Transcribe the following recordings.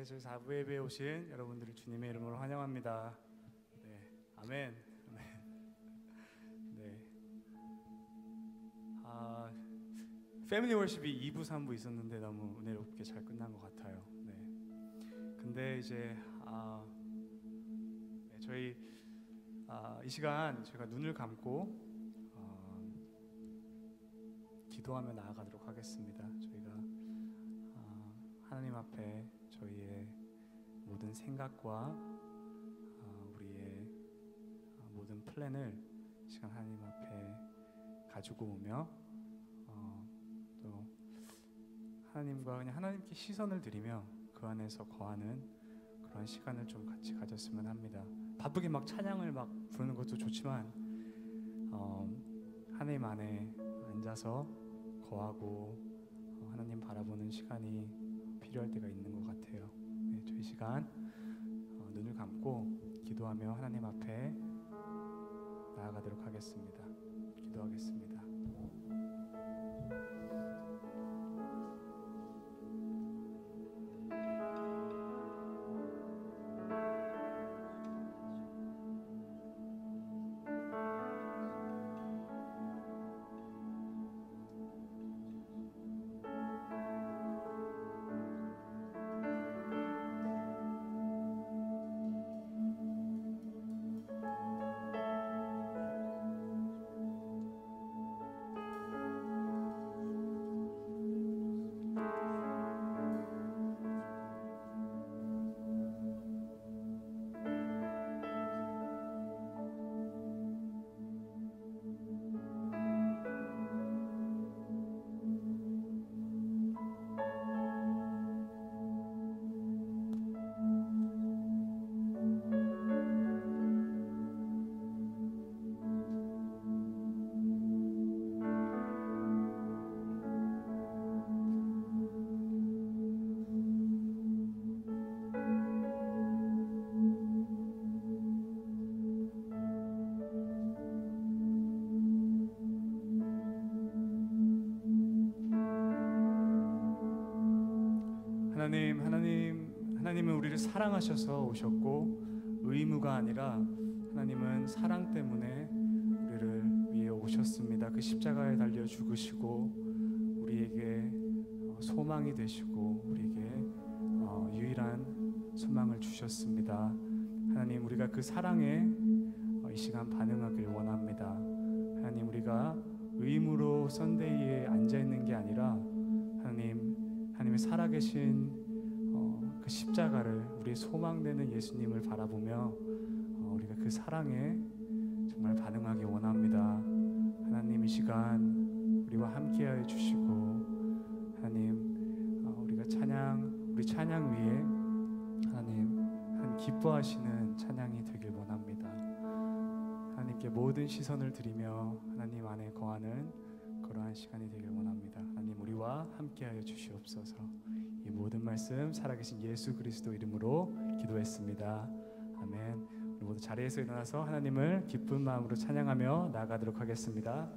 저희 4부 예배에 오신 여러분들을 주님의 이름으로 환영합니다. 네, 아멘. 네. 패밀리 월십이 2부, 3부 있었는데 너무 은혜롭게 잘 끝난 것 같아요. 네. 근데 이제 네, 저희 이 시간 제가 눈을 감고 기도하며 나아가도록 하겠습니다. 저희가 하나님 앞에 저희의 모든 생각과 우리의 모든 플랜을 시간 하나님 앞에 가지고 오며 또 하나님과 그냥 하나님께 시선을 드리며 그 안에서 거하는 그런 시간을 좀 같이 가졌으면 합니다. 바쁘게 막 찬양을 막 부르는 것도 좋지만 하나님 안에 앉아서 거하고 하나님 바라보는 시간이 필요할 때가 있는 것 같아요. 네, 저희 시간 눈을 감고 기도하며 하나님 앞에 나아가도록 하겠습니다. 기도하겠습니다. 하나님은 우리를 사랑하셔서 오셨고 의무가 아니라 하나님은 사랑 때문에 우리를 위해 오셨습니다. 그 십자가에 달려 죽으시고 우리에게 소망이 되시고 우리에게 유일한 소망을 주셨습니다. 하나님, 우리가 그 사랑에 이 시간 반응하길 원합니다. 하나님, 우리가 의무로 썬데이에 앉아있는 게 아니라 하나님의 살아계신 그 십자가를 우리의 소망되는 예수님을 바라보며 우리가 그 사랑에 정말 반응하기 원합니다. 하나님, 이 시간 우리와 함께하여 주시고 하나님, 우리 찬양 위에 하나님 한 기뻐하시는 찬양이 되길 원합니다. 하나님께 모든 시선을 드리며 하나님 안에 거하는 그러한 시간이 되길 원합니다. 하나님, 우리와 함께하여 주시옵소서. 이 모든 말씀 살아계신 예수 그리스도 이름으로 기도했습니다. 아멘. 우리 모두 자리에서 일어나서 하나님을 기쁜 마음으로 찬양하며 나아가도록 하겠습니다.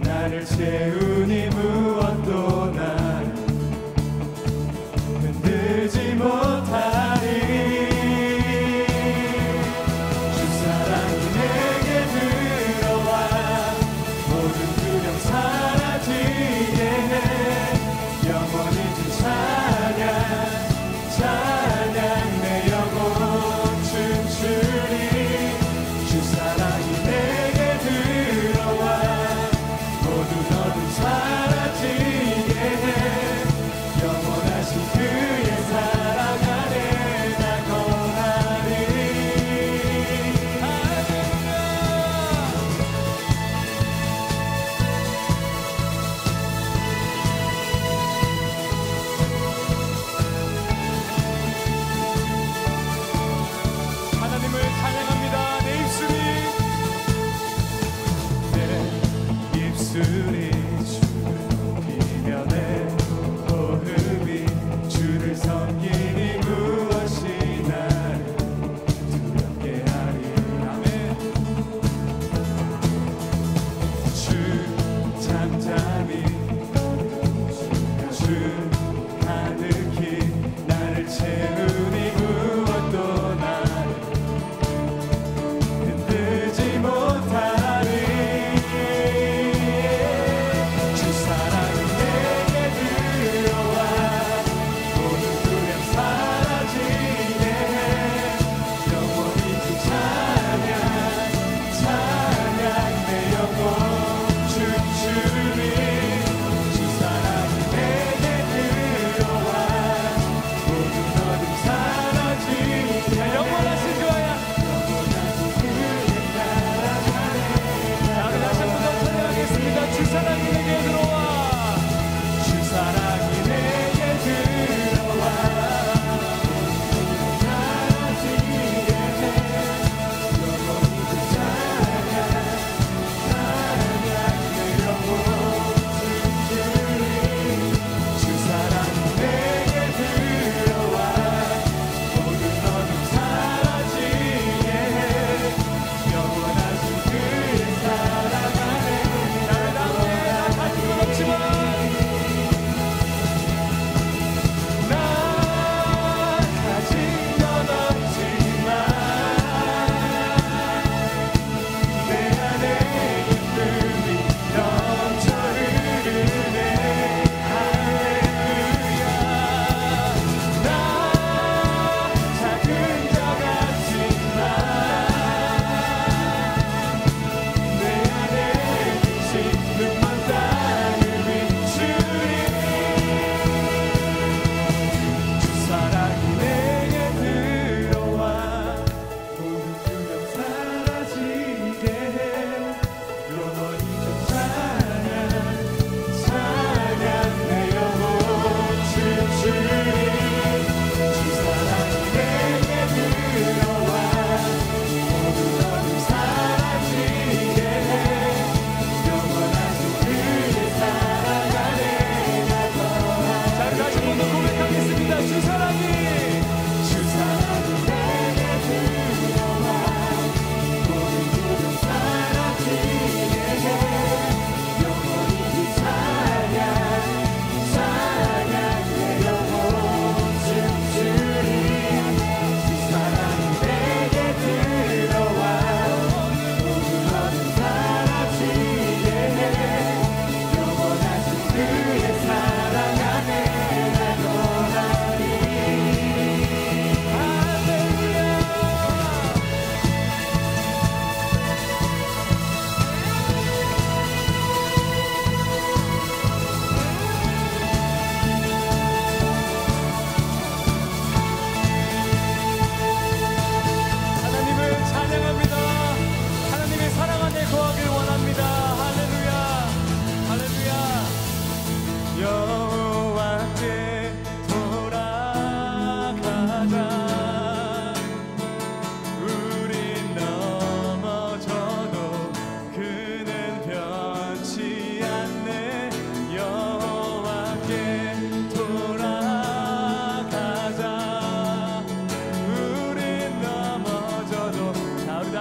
나를 채우니 무엇도 난 흔들지 못하리. 주 사랑이 내게 들어와 모든 두려움 사라지게 해. 영원히 주 찬양 내 영혼 주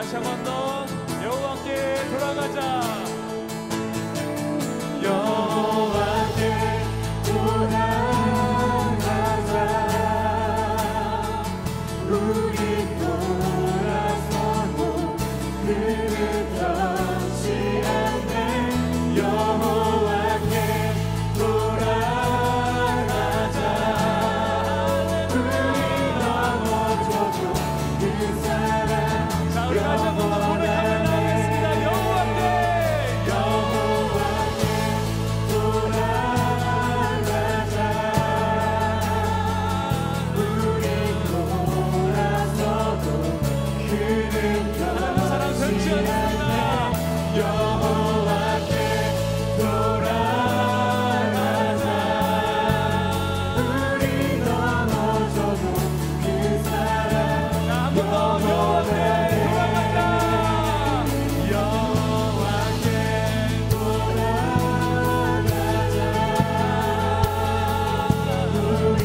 다시 한 번 더 여호와께 돌아가자. 여호와께 돌아가자. 우리 돌아서고 그를 변치 않네. 여호와께 돌아가자. 우리 넘어져도 그 사랑. 자, 우리 다시 한 번 더 고백하며 나가겠습니다. 여호와께 돌아가자. 우리 돌아서도 그는 사랑 변치 않습니다. 여호와께 돌아가자. 우리 넘어져도 그 사랑. 한 번 더 여호와께 돌아가자. 여호와께 돌아가자. 우리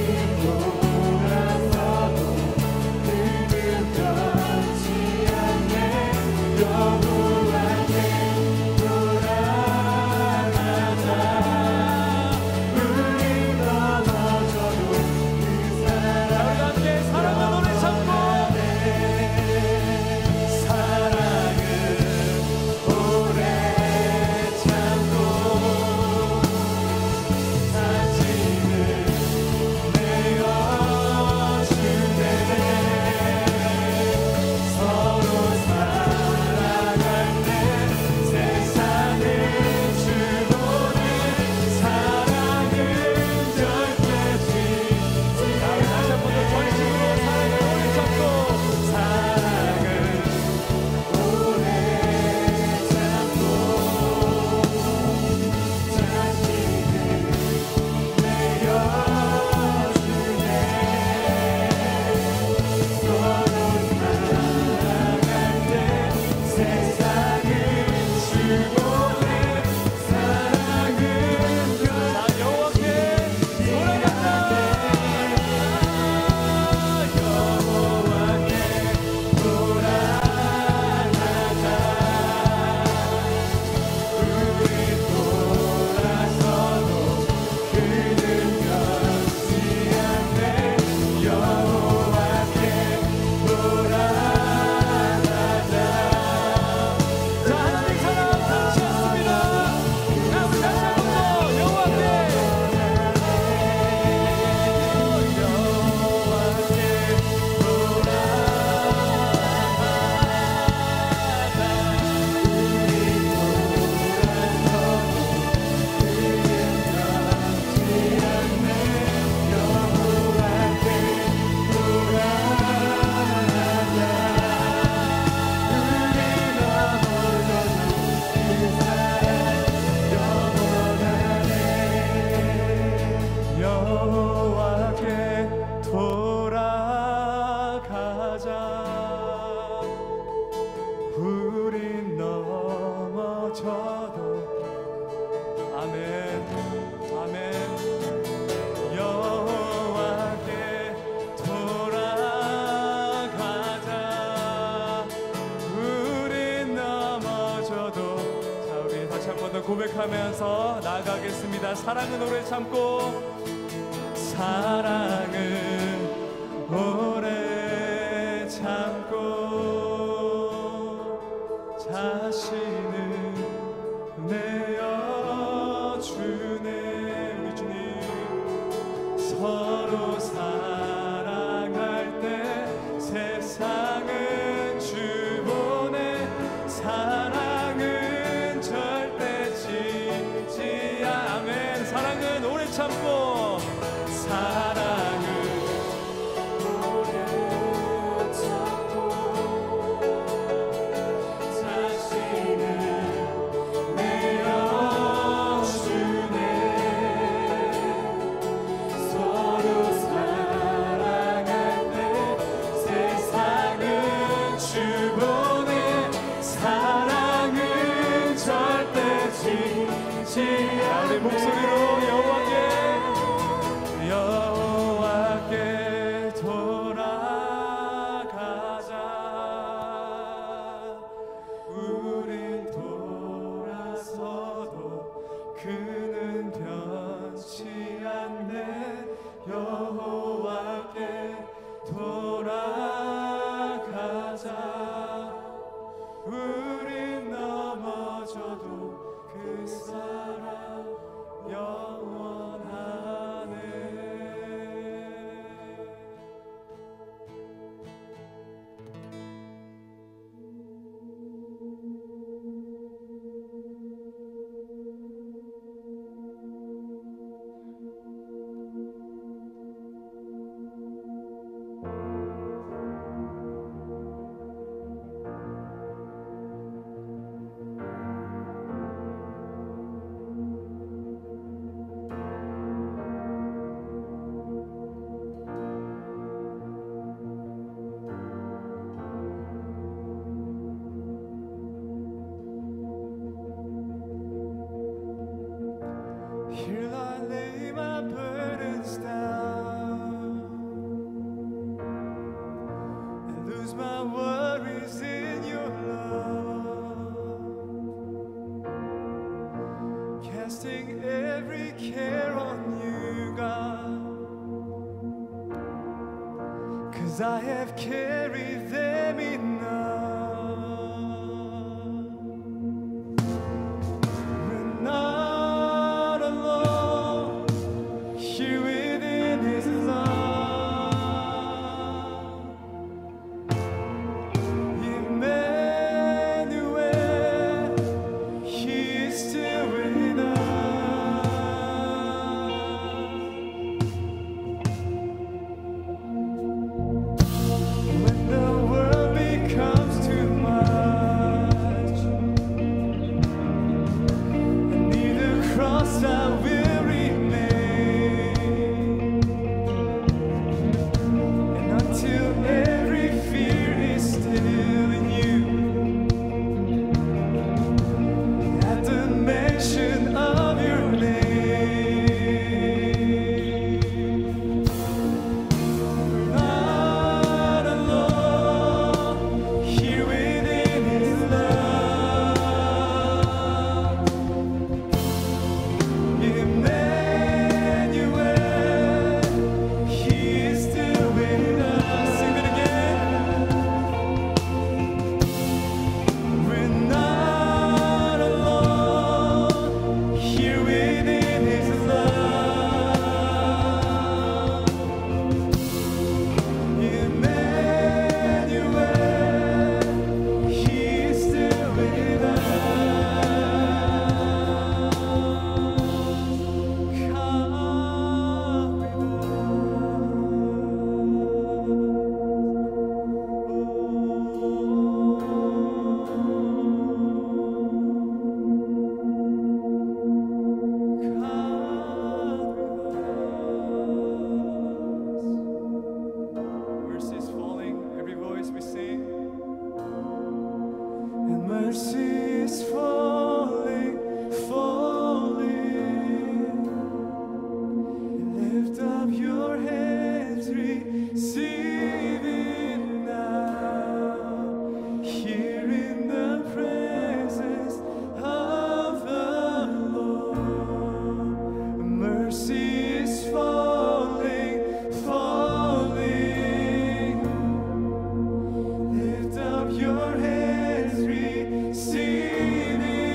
돌아서도 그는 변치 않네. 여호와께 돌아가자. 우리 넘어져도 그 사랑. 우리 함께 사랑은 오래 참고. 사랑은 오래 참고 다짐을 내어주네. 서로 살아갈 때 세상을 주보네. 사랑은 절대 지지 않아. 다시 한 번 더 전심으로 사랑을 오래 참고. 사랑은 오래 참고 자신을 내어주네. 서로 살아갈 때 세상을 주보네. 사랑은 여호와께 돌아가자. 여호와께 돌아가자. 우리 돌아서도 그는 변치 않네. 여호와께 돌아가자. 자, 하나님 사랑 변치 않습니다. 자, 우리 다시 한 번 더 여호와께 여호와께 돌아가자. 우린 넘어져도 아멘 아멘. 여호와께 돌아가자. 우린 넘어져도. 자, 우리 다시 한 번 더 고백하면서 나가겠습니다. 사랑은 오래 참고. 사랑은 오래 참고 자신을 내어주네. 우리 주님 서로 사랑할 때 세상은 주보네. 사랑은 절대 지지 않아. 아멘. 사랑은 오래 참고. 사랑은 오래 참고 자신을 내어주네. 서로 사랑할 때 세상은 my worries in your love, casting every care on you, God, 'cause I have carried them enough. We're not alone here within His love. Your hands receive it.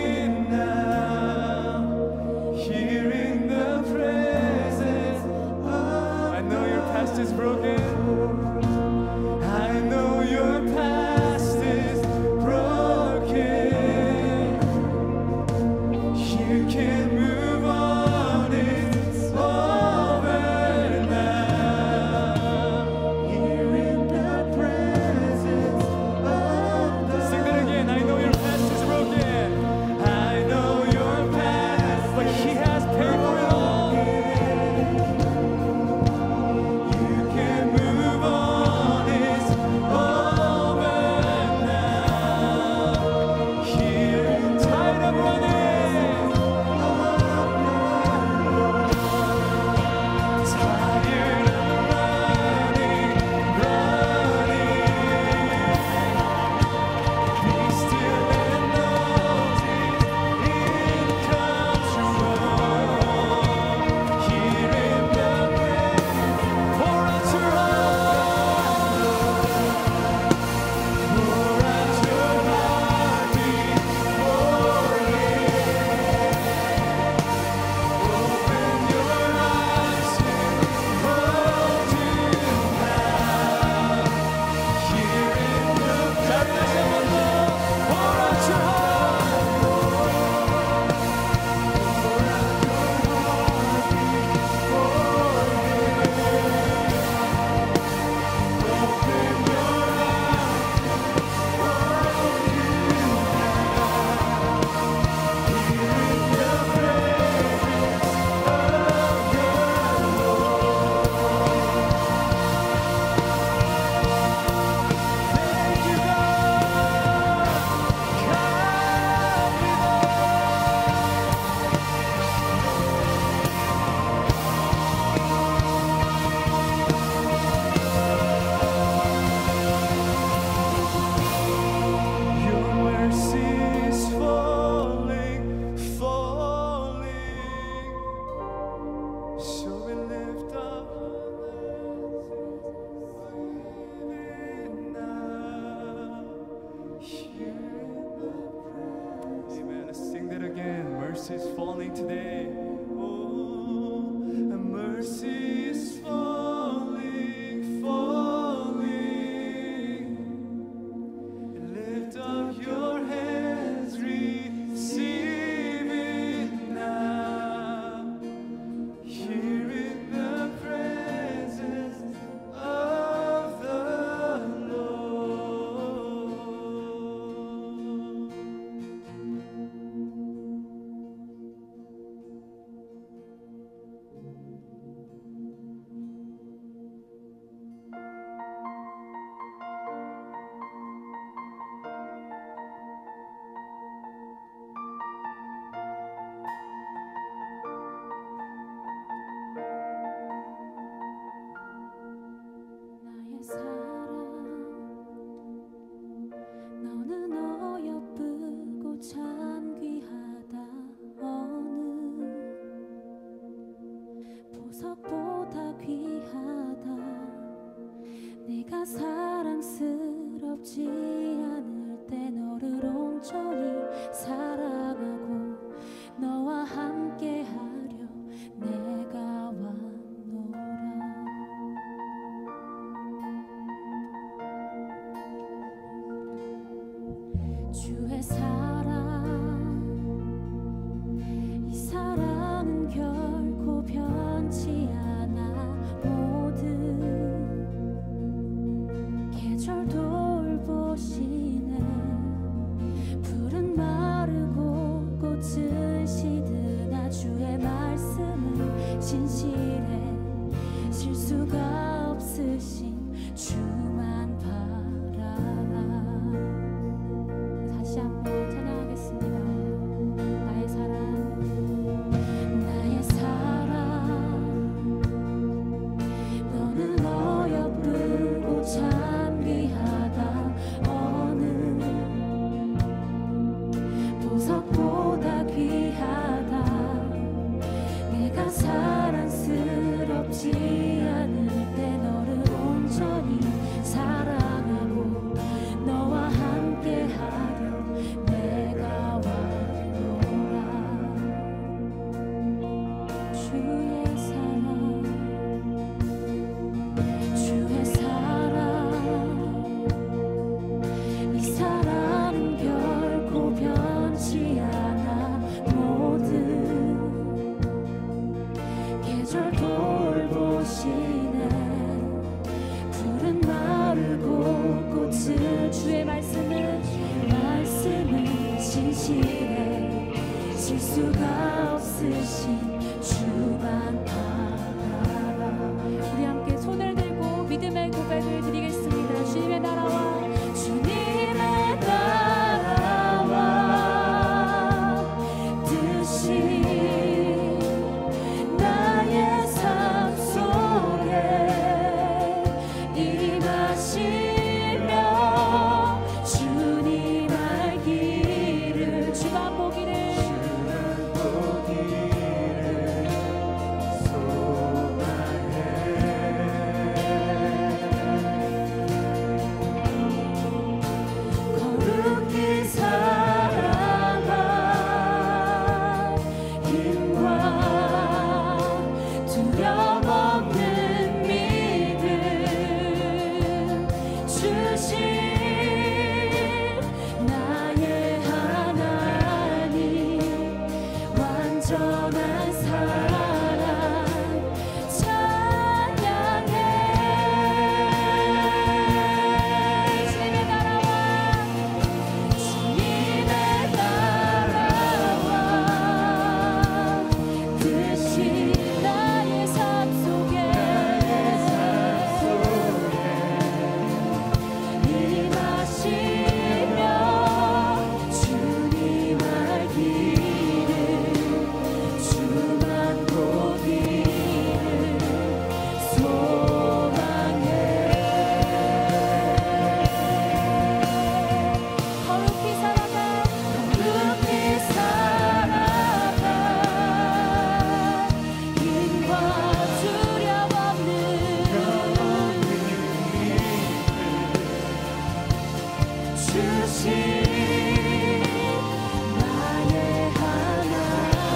mercy is falling today. Oh, mercy is falling, falling. Lift up your hands, receive it now. Here in the presence of the 나의 사랑 너는 어여쁘고 참 귀하다 어느 보석보다 귀하다 내가 사랑스럽지 않을 때 너를 온전히 사랑하고 너와 함께하려 내가 왔노라 주의 사랑 이 사랑은 결코 변치 않아 모든 계절 돌보시네 푸른 마르고 꽃은 시드나 주의 말씀은 진실해 실수가 없으신 주만 바라라 다시 한번 찬양하겠습니다. 나의 사랑 나의 사랑 너는 어여쁘고 참 귀하다 어느 보석보다 귀하다 내가 사랑스럽지 않을 때 너를 온전히 사랑하고 너와 함께하려 내가 왔노라 주의 사랑 이 사랑은 결코 변치 않아 모든 계절 돌보시네 푸른 마르고 꽃은 주의 말씀은 진실해 실수가 없으신 주만 바라라 우리 함께 손을 들고 믿음의 고백을 드리겠습니다. 주님의 나라와 주님의 나라와 뜻이 나의 삶 속에 임하시며 주님 알기를 주만 보기를 거룩히 사랑한 힘과 두려움 없는 믿음 주신 나의 하나님 완전한 사랑 찬양해 주님의 나라와 주님의 나라와 뜻이 나의 삶 속에 임하시며 주님 알기를 주만 보기를 소망해 거룩히 살아가 힘과 두려움 없는 주신 나의 하나님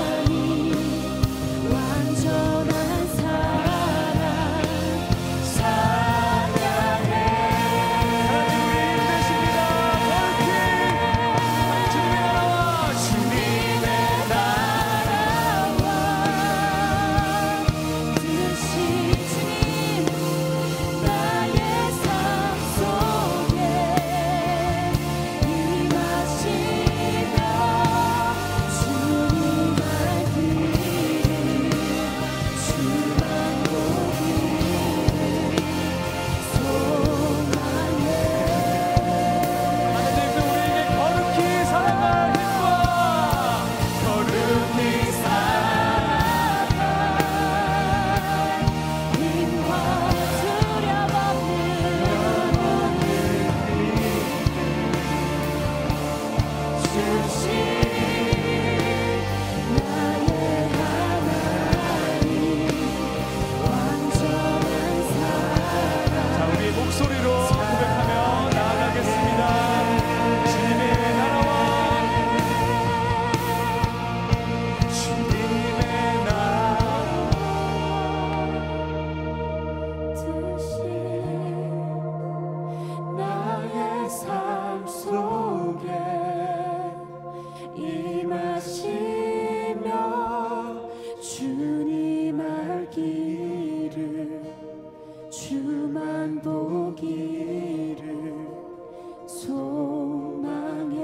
소망해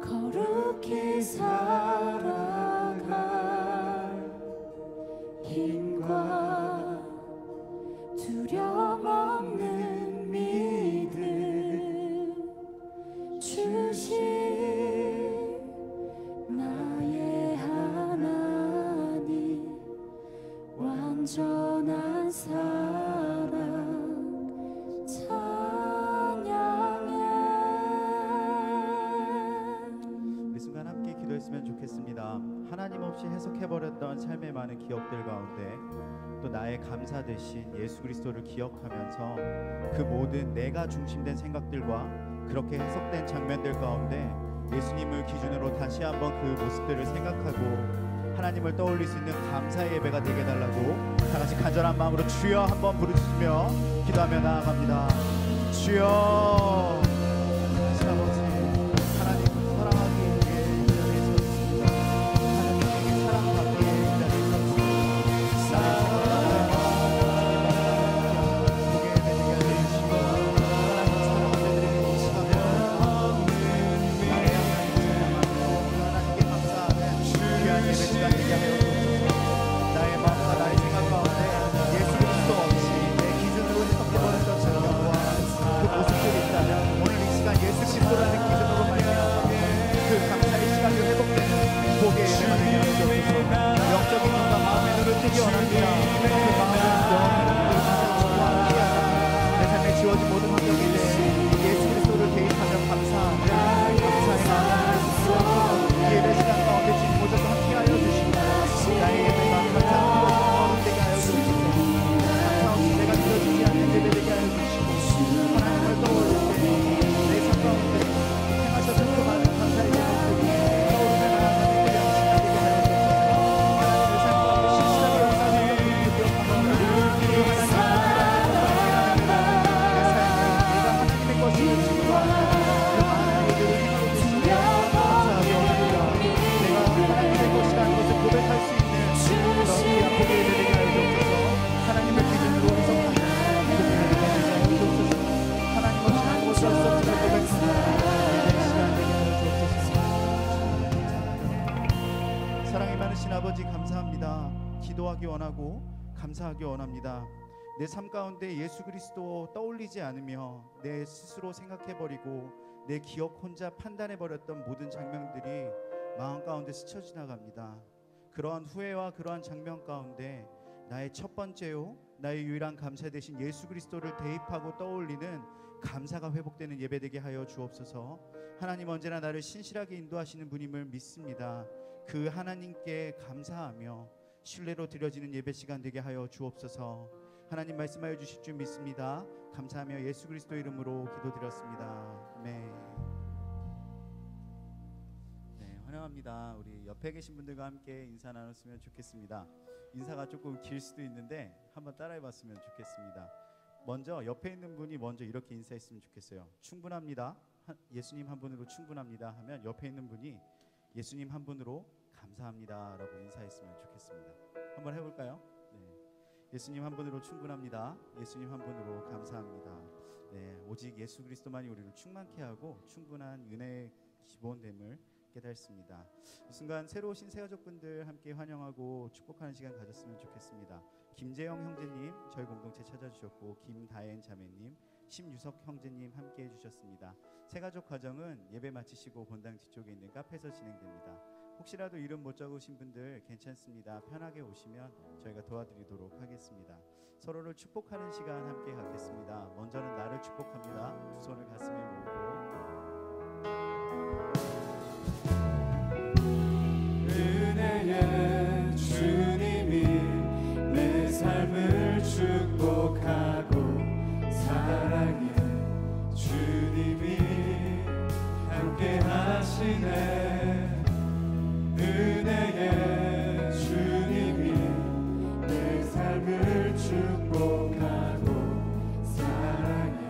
거룩히 살아갈 힘과 두려움 없는 믿음 주신 나의 하나님 완전한 사랑 찬양해. 이 순간 함께 기도했으면 좋겠습니다. 하나님 없이 해석해버렸던 삶의 많은 기억들 가운데 또 나의 감사 대신 예수 그리스도를 기억하면서 그 모든 내가 중심된 생각들과 그렇게 해석된 장면들 가운데 예수님을 기준으로 다시 한번 그 모습들을 생각하고 하나님을 떠올릴 수 있는 감사의 예배가 되게 해달라고 다 같이 간절한 마음으로 주여 한번 부르짖으며 기도하며 나아갑니다. 주여. 아버지 하나님을 사랑하기에 이 자리에 서 있습니다. 하나님에게 사랑받기에 이 자리에 서 있습니다. 고개 내리게 하여 주시고 하나님 사랑하는 이 시간에 하나님께 감사하는 귀한 예배 시간 되게 하여 주옵소서. 나의 마음과 나의 생각 가운데 예수 그리스도 없이 내 기준으로 해석해버렸던 장면과 그 모습들이 있다면 오늘 이 시간 예수 그리스도라는 기준으로 말미암아 그 감사의 시간이 회복되는 복의 예배가 되게 하여 주옵소서. 영적인 눈과 마음의 눈을 뜨기 원합니다. 그 마음을 영원히 주와 함께하라. 내 삶에 지워진 모든 환경인데 예수 그리스도를 대입하며 감사하며 감사의 마음을 이 예배 시간 가운데 주님 모셔서 함께하여 주시고 나의 예배가 감사함으로 거룩되게 하여 주시고 감사 없이 내가 드려지지 않는 예배 되게 하여 주시고 하나님을 떠올릴 때 내 삶 가운데 행하셨던 그 많은 감사의 예배들이 떠오르며 나아가는 예배 시간 되게 하여 주옵소서. 하나님의 삶 가운데 신실하게 역사하는 것들을 기억하며 그 하나님의 내 삶에 내가 하나님의 것임을 증거하며 그 많은 일들을 행하고 계시며 감사하게 원합니다. 내가 하나님의 것이라는 것을 고백할 수 있는 그런 귀한 복의 예배 되게 하여 주옵소서. 하나님을 기준으로 해석하는 그 예배 되게 하여 주옵소서. 하나님 없이 아무것도 할 수 없음을 고백하는 내 시간 되게 하여 주옵소서. 사랑이 많으신 아버지 감사합니다. 기도하기 원하고 감사하기 원합니다. 내 삶 가운데 예수 그리스도 떠올리지 않으며 내 스스로 생각해버리고 내 기억 혼자 판단해버렸던 모든 장면들이 마음 가운데 스쳐 지나갑니다. 그러한 후회와 그러한 장면 가운데 나의 첫 번째요 나의 유일한 감사 대신 예수 그리스도를 대입하고 떠올리는 감사가 회복되는 예배되게 하여 주옵소서. 하나님 언제나 나를 신실하게 인도하시는 분임을 믿습니다. 그 하나님께 감사하며 신뢰로 드려지는 예배 시간 되게 하여 주옵소서. 하나님 말씀하여 주실 줄 믿습니다. 감사하며 예수 그리스도 이름으로 기도드렸습니다. 아멘. 네, 환영합니다. 우리 옆에 계신 분들과 함께 인사 나눴으면 좋겠습니다. 인사가 조금 길 수도 있는데 한번 따라해봤으면 좋겠습니다. 먼저 옆에 있는 분이 먼저 이렇게 인사했으면 좋겠어요. 충분합니다. 예수님 한 분으로 충분합니다 하면 옆에 있는 분이 예수님 한 분으로 감사합니다 라고 인사했으면 좋겠습니다. 한번 해볼까요? 네. 예수님 한 분으로 충분합니다. 예수님 한 분으로 감사합니다. 네, 오직 예수 그리스도만이 우리를 충만케 하고 충분한 은혜의 기본됨을 깨닫습니다. 이 순간 새로 오신 새가족분들 함께 환영하고 축복하는 시간 가졌으면 좋겠습니다. 김재영 형제님 저희 공동체 찾아주셨고 김다엔 자매님, 심유석 형제님 함께 해주셨습니다. 새가족 가정은 예배 마치시고 본당 뒤쪽에 있는 카페에서 진행됩니다. 혹시라도 이름 못 적으신 분들 괜찮습니다. 편하게 오시면 저희가 도와드리도록 하겠습니다. 서로를 축복하는 시간 함께 갖겠습니다. 먼저는 나를 축복합니다. 두 손을 가슴에 모으고 은혜의 주님이 내 삶을 축복하고 사랑의 주님이 함께 하시네. 은혜의 주님이 내 삶을 축복하고 사랑의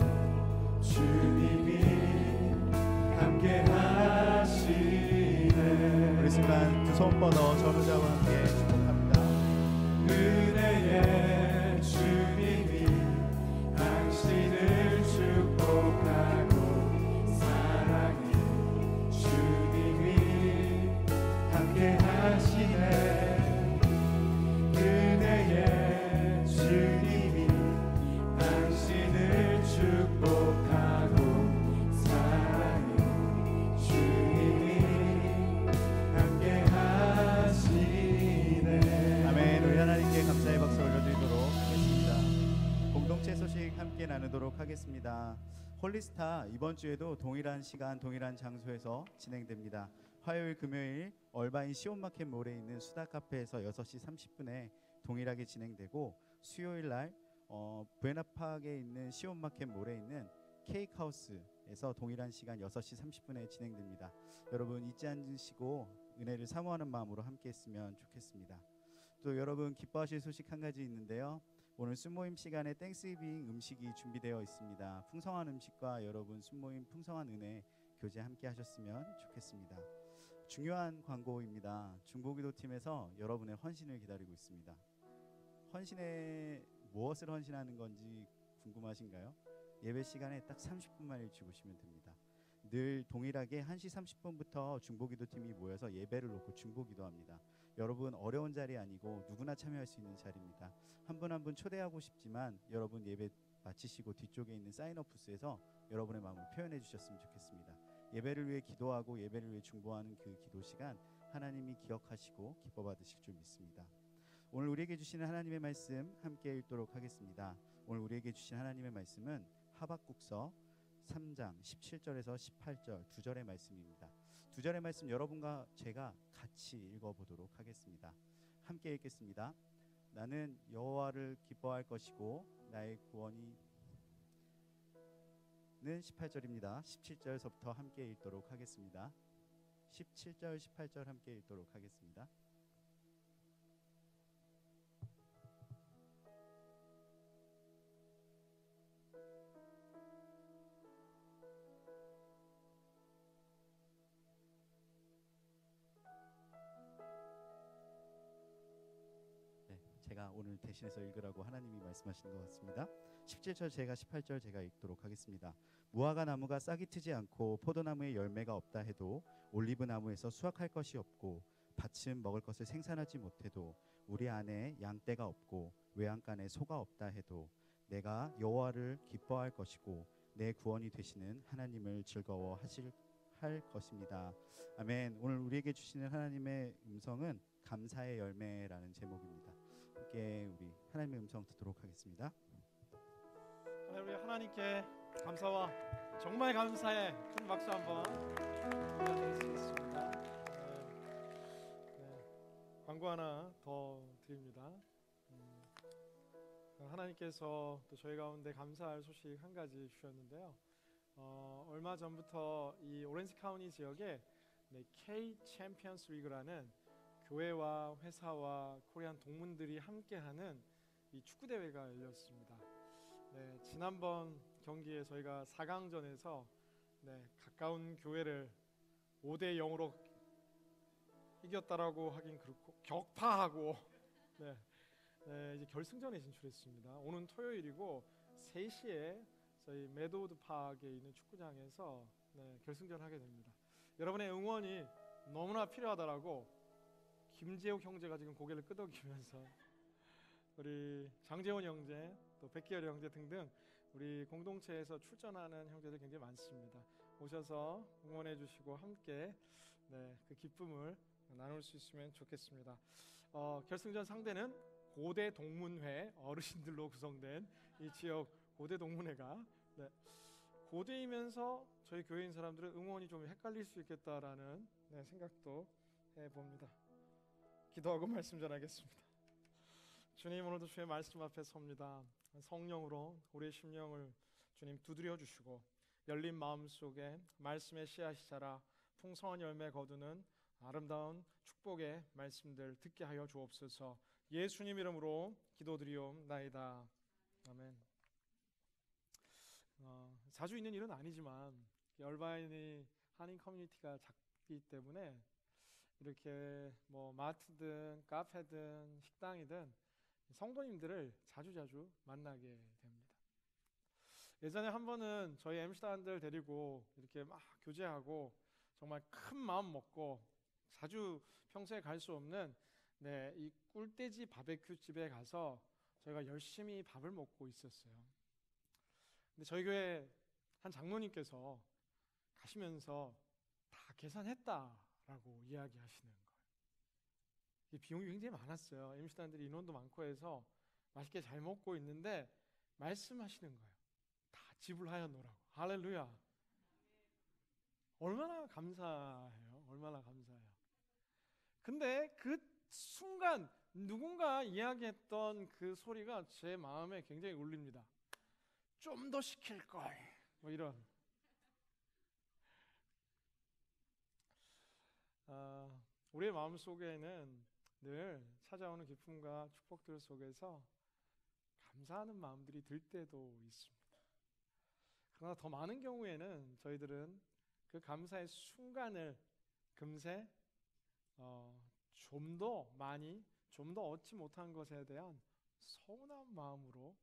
주님이 함께 하시네. 우리 순간 두 손 뻗어 전우자와 함께 축복합니다. 은혜의 주 함께 나누도록 하겠습니다. 홀리스타 이번 주에도 동일한 시간 동일한 장소에서 진행됩니다. 화요일 금요일 얼바인 시온마켓 몰에 있는 수다 카페에서 6시 30분에 동일하게 진행되고, 수요일 날 부에나파크에 있는 시온마켓 몰에 있는 케이크하우스에서 동일한 시간 6시 30분에 진행됩니다. 여러분 잊지 않으시고 은혜를 사모하는 마음으로 함께 했으면 좋겠습니다. 또 여러분 기뻐하실 소식 한 가지 있는데요. 오늘 순모임 시간에 땡스기빙 음식이 준비되어 있습니다. 풍성한 음식과 여러분 순모임 풍성한 은혜 교제 함께 하셨으면 좋겠습니다. 중요한 광고입니다. 중보기도팀에서 여러분의 헌신을 기다리고 있습니다. 헌신에 무엇을 헌신하는 건지 궁금하신가요? 예배 시간에 딱 30분만 일주시면 됩니다. 늘 동일하게 1시 30분부터 중보기도팀이 모여서 예배를 놓고 중보기도합니다. 여러분 어려운 자리 아니고 누구나 참여할 수 있는 자리입니다. 한 분 한 분 초대하고 싶지만 여러분 예배 마치시고 뒤쪽에 있는 사인업 부스에서 여러분의 마음을 표현해 주셨으면 좋겠습니다. 예배를 위해 기도하고 예배를 위해 중보하는 그 기도 시간 하나님이 기억하시고 기뻐 받으실 줄 믿습니다. 오늘 우리에게 주시는 하나님의 말씀 함께 읽도록 하겠습니다. 오늘 우리에게 주신 하나님의 말씀은 하박국서 3장 17절에서 18절 두 절의 말씀입니다. 두 절의 말씀 여러분과 제가 같이 읽어보도록 하겠습니다. 함께 읽겠습니다. 나는 여호와를 기뻐할 것이고 나의 구원이 는 18절입니다. 17절서부터 함께 읽도록 하겠습니다. 17절 18절 함께 읽도록 하겠습니다. 제가 오늘 대신해서 읽으라고 하나님이 말씀하시는 것 같습니다. 17절 제가 18절 제가 읽도록 하겠습니다. 무화과 나무가 싹이 트지 않고 포도나무에 열매가 없다 해도 올리브 나무에서 수확할 것이 없고 밭은 먹을 것을 생산하지 못해도 우리 안에 양떼가 없고 외양간에 소가 없다 해도 내가 여호와를 기뻐할 것이고 내 구원이 되시는 하나님을 즐거워하실 할 것입니다. 아멘. 오늘 우리에게 주시는 하나님의 음성은 감사의 열매라는 제목입니다. 함께 우리 하나님의 음성 듣도록 하겠습니다. 할렐루야. 하나님께 감사와 정말 감사해. 큰 박수 한번 부탁드리겠습니다. 광고 하나 더 드립니다. 하나님께서 또 저희 가운데 감사할 소식 한 가지 주셨는데요. 얼마 전부터 이 오렌지 카운티 지역에 K 챔피언스 리그라는 교회와 회사와 코리안 동문들이 함께하는 이 축구 대회가 열렸습니다. 지난번 경기에 저희가 4강전에서 가까운 교회를 5대 0으로 이겼다라고 하긴 그렇고 격파하고 이제 결승전에 진출했습니다. 오는 토요일이고 3시에 저희 메도우드 파크에 있는 축구장에서 결승전 하게 됩니다. 여러분의 응원이 너무나 필요하다라고 김재욱 형제가 지금 고개를 끄덕이면서 우리 장재원 형제, 또 백기열 형제 등등 우리 공동체에서 출전하는 형제들 굉장히 많습니다. 오셔서 응원해 주시고 함께 그 기쁨을 나눌 수 있으면 좋겠습니다. 결승전 상대는 고대 동문회 어르신들로 구성된 이 지역 고대 동문회가 고대이면서 저희 교회인 사람들은 응원이 좀 헷갈릴 수 있겠다라는 생각도 해봅니다. 기도하고 말씀 전하겠습니다. 주님, 오늘도 주의 말씀 앞에 섭니다. 성령으로 우리의 심령을 주님 두드려 주시고 열린 마음 속에 말씀의 씨앗이 자라 풍성한 열매 거두는 아름다운 축복의 말씀들 듣게 하여 주옵소서. 예수님 이름으로 기도드리옵나이다. 아멘. 자주 있는 일은 아니지만 얼바인이 한인 커뮤니티가 작기 때문에 이렇게 뭐 마트든 카페든 식당이든 성도님들을 자주자주 만나게 됩니다. 예전에 한 번은 저희 MC단들 데리고 이렇게 막 교제하고 정말 큰 마음 먹고 자주 평소에 갈 수 없는 이 꿀돼지 바베큐 집에 가서 저희가 열심히 밥을 먹고 있었어요. 근데 저희 교회 한 장로님께서 가시면서 다 계산했다라고 이야기하시는 거예요. 이 비용이 굉장히 많았어요. MC단들이 인원도 많고 해서 맛있게 잘 먹고 있는데 말씀하시는 거예요. 다 지불하여 놓으라고. 할렐루야. 얼마나 감사해요. 얼마나 감사해요. 근데 그 순간 누군가 이야기했던 그 소리가 제 마음에 굉장히 울립니다. 좀 더 시킬 걸. 뭐 이런. 우리의 마음 속에는 늘 찾아오는 기쁨과 축복들 속에서 감사하는 마음들이 들 때도 있습니다. 그러나 더 많은 경우에는 저희들은 그 감사의 순간을 금세 좀 더 많이, 좀 더 얻지 못한 것에 대한 서운한 마음으로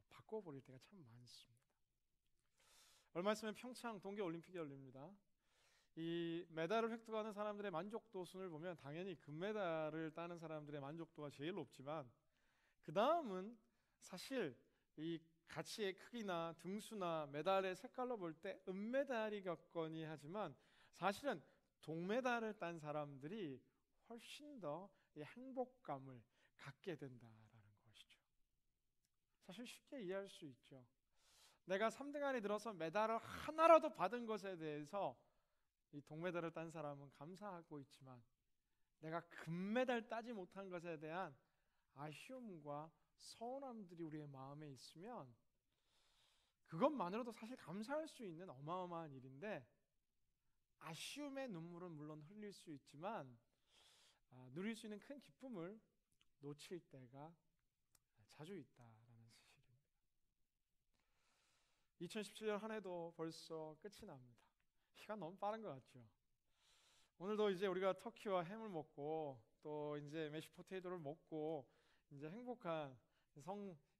바꿔버릴 때가 참 많습니다. 얼마 있으면 평창 동계올림픽이 열립니다. 이 메달을 획득하는 사람들의 만족도 순을 보면 당연히 금메달을 따는 사람들의 만족도가 제일 높지만 그 다음은 사실 이 가치의 크기나 등수나 메달의 색깔로 볼 때 은메달이겠거니 하지만 사실은 동메달을 딴 사람들이 훨씬 더 이 행복감을 갖게 된다라는 것이죠. 사실 쉽게 이해할 수 있죠. 내가 3등 안에 들어서 메달을 하나라도 받은 것에 대해서 이 동메달을 딴 사람은 감사하고 있지만 내가 금메달 따지 못한 것에 대한 아쉬움과 서운함들이 우리의 마음에 있으면 그것만으로도 사실 감사할 수 있는 어마어마한 일인데 아쉬움의 눈물은 물론 흘릴 수 있지만 누릴 수 있는 큰 기쁨을 놓칠 때가 자주 있다라는 사실입니다. 2017년 한 해도 벌써 끝이 납니다. 시간 너무 빠른 것 같죠. 오늘도 이제 우리가 터키와 햄을 먹고 또 이제 메시 포테이토를 먹고 이제 행복한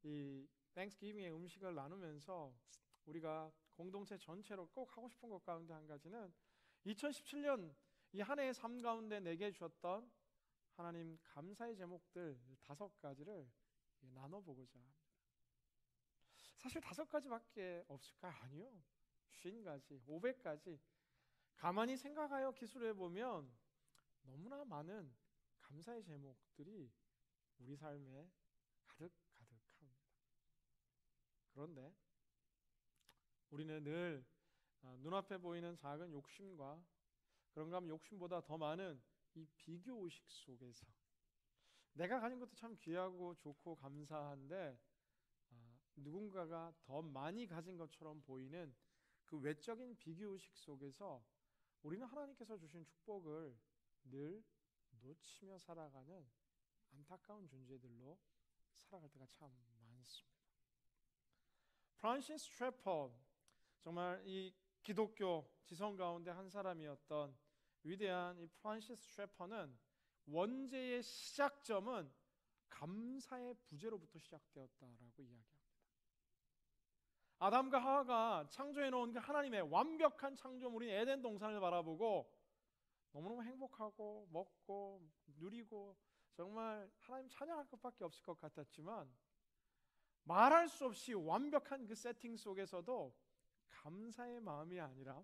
이 땡스기빙의 음식을 나누면서 우리가 공동체 전체로 꼭 하고 싶은 것 가운데 한 가지는 2017년 이 한 해의 삶 가운데 내게 주셨던 하나님 감사의 제목들 5가지를 나눠보고자 합니다. 사실 5가지밖에 없을까요? 아니요. 50가지, 500가지 가만히 생각하여 기술해 보면 너무나 많은 감사의 제목들이 우리 삶에 가득합니다. 그런데 우리는 늘 눈앞에 보이는 작은 욕심과 그런가 하면 욕심보다 더 많은 이 비교의식 속에서 내가 가진 것도 참 귀하고 좋고 감사한데 누군가가 더 많이 가진 것처럼 보이는 그 외적인 비교의식 속에서 우리는 하나님께서 주신 축복을 늘 놓치며 살아가는 안타까운 존재들로 살아갈 때가 참 많습니다. 프란시스 트래퍼, 정말 이 기독교 지성 가운데 한 사람이었던 위대한 이 프란시스 트래퍼는 원죄의 시작점은 감사의 부재로부터 시작되었다라고 이야기합니다. 아담과 하와가 창조해 놓은 그 하나님의 완벽한 창조물인 에덴 동산을 바라보고 너무너무 행복하고 먹고 누리고 정말 하나님 찬양할 것밖에 없을 것 같았지만 말할 수 없이 완벽한 그 세팅 속에서도 감사의 마음이 아니라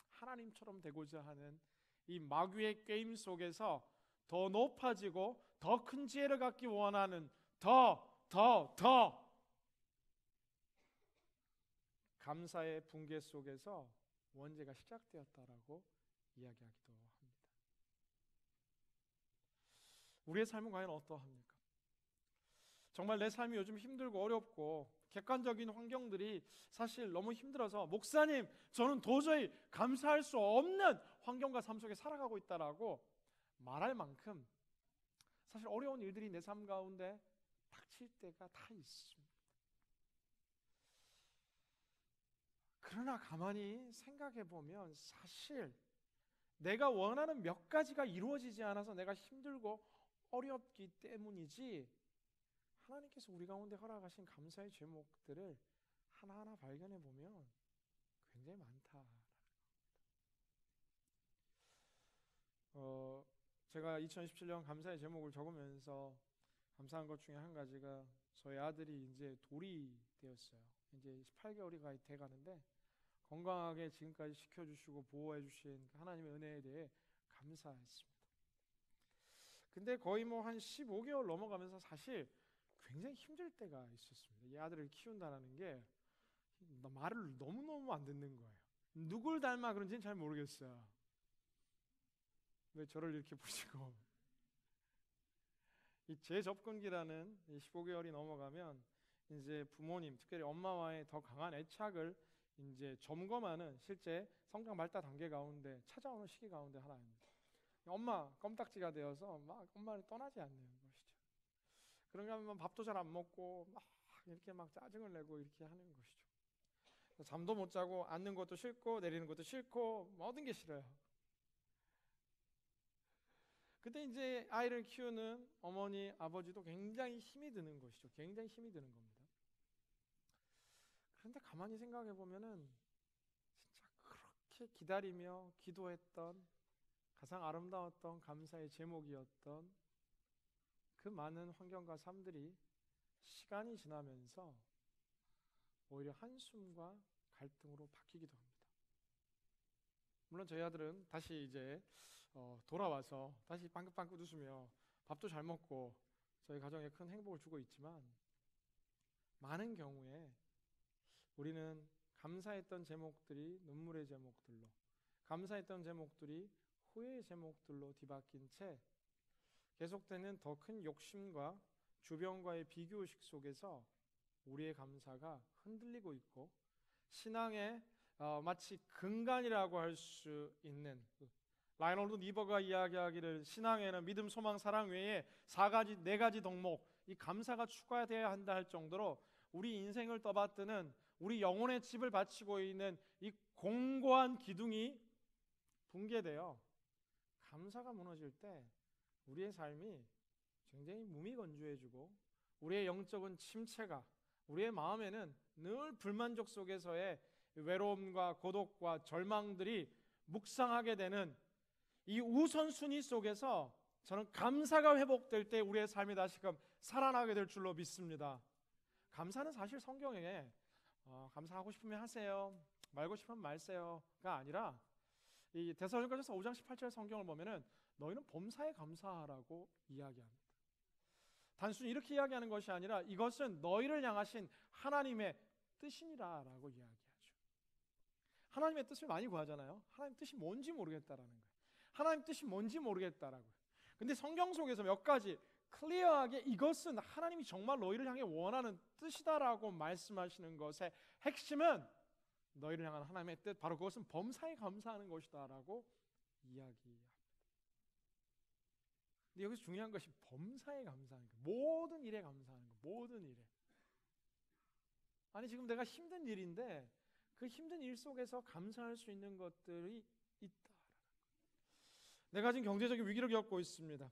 하나님처럼 되고자 하는 이 마귀의 게임 속에서 더 높아지고 더 큰 지혜를 갖기 원하는 더 감사의 붕괴 속에서 원죄가 시작되었다라고 이야기하기도 합니다. 우리의 삶은 과연 어떠합니까? 정말 내 삶이 요즘 힘들고 어렵고 객관적인 환경들이 사실 너무 힘들어서 목사님, 저는 도저히 감사할 수 없는 환경과 삶 속에 살아가고 있다라고 말할 만큼 사실 어려운 일들이 내 삶 가운데 닥칠 때가 다 있습니다. 그러나 가만히 생각해 보면 사실 내가 원하는 몇 가지가 이루어지지 않아서 내가 힘들고 어렵기 때문이지 하나님께서 우리 가운데 허락하신 감사의 제목들을 하나하나 발견해 보면 굉장히 많다. 제가 2017년 감사의 제목을 적으면서 감사한 것 중에 한 가지가 저희 아들이 이제 돌이 되었어요. 이제 18개월이 돼 가는데 건강하게 지금까지 지켜주시고 보호해 주신 하나님의 은혜에 대해 감사했습니다. 근데 거의 뭐 한 15개월 넘어가면서 사실 굉장히 힘들 때가 있었습니다. 이 아들을 키운다라는 게 말을 너무너무 안 듣는 거예요. 누굴 닮아 그런지는 잘 모르겠어요. 왜 저를 이렇게 보시고 이 재접근기라는 15개월이 넘어가면 이제 부모님, 특별히 엄마와의 더 강한 애착을 이제 점검하는 실제 성장 발달 단계 가운데 찾아오는 시기 가운데 하나입니다. 엄마 껌딱지가 되어서 막 엄마를 떠나지 않는 것이죠. 그런가 하면 밥도 잘 안 먹고 막 이렇게 막 짜증을 내고 이렇게 하는 것이죠. 잠도 못 자고 앉는 것도 싫고 내리는 것도 싫고 모든 게 싫어요. 그때 이제 아이를 키우는 어머니, 아버지도 굉장히 힘이 드는 것이죠. 굉장히 힘이 드는 겁니다. 그런데 가만히 생각해 보면은 진짜 그렇게 기다리며 기도했던 가장 아름다웠던 감사의 제목이었던 그 많은 환경과 삶들이 시간이 지나면서 오히려 한숨과 갈등으로 바뀌기도 합니다. 물론 저희 아들은 다시 이제 돌아와서 다시 빵긋빵긋 웃으며 밥도 잘 먹고 저희 가정에 큰 행복을 주고 있지만 많은 경우에 우리는 감사했던 제목들이 눈물의 제목들로, 감사했던 제목들이 후회의 제목들로 뒤바뀐 채 계속되는 더 큰 욕심과 주변과의 비교의식 속에서 우리의 감사가 흔들리고 있고 신앙의 마치 근간이라고 할 수 있는 라이놀드 니버가 이야기하기를 신앙에는 믿음, 소망, 사랑 외에 네 가지 덕목, 이 감사가 추가되어야 한다 할 정도로 우리 인생을 떠받드는 우리 영혼의 집을 바치고 있는 이 공고한 기둥이 붕괴되어 감사가 무너질 때 우리의 삶이 굉장히 무미건조해지고 우리의 영적인 침체가 우리의 마음에는 늘 불만족 속에서의 외로움과 고독과 절망들이 묵상하게 되는 이 우선순위 속에서 저는 감사가 회복될 때 우리의 삶이 다시금 살아나게 될 줄로 믿습니다. 감사는 사실 성경에 감사하고 싶으면 하세요, 말고 싶으면 말세요가 아니라 이 데살로니가전서 5장 18절 성경을 보면은 너희는 범사에 감사하라고 이야기합니다. 단순히 이렇게 이야기하는 것이 아니라 이것은 너희를 향하신 하나님의 뜻이니라라고 이야기하죠. 하나님의 뜻을 많이 구하잖아요. 하나님 뜻이 뭔지 모르겠다라는 거예요. 하나님 뜻이 뭔지 모르겠다라고요. 근데 성경 속에서 몇 가지 클리어하게 이것은 하나님이 정말 너희를 향해 원하는 뜻이다라고 말씀하시는 것의 핵심은 너희를 향한 하나님의 뜻, 바로 그것은 범사에 감사하는 것이다라고 이야기합니다. 근데 여기서 중요한 것이 범사에 감사하는 거, 모든 일에 감사하는 거, 모든 일에. 아니 지금 내가 힘든 일인데 그 힘든 일 속에서 감사할 수 있는 것들이 있다라는 거. 내가 지금 경제적인 위기를 겪고 있습니다.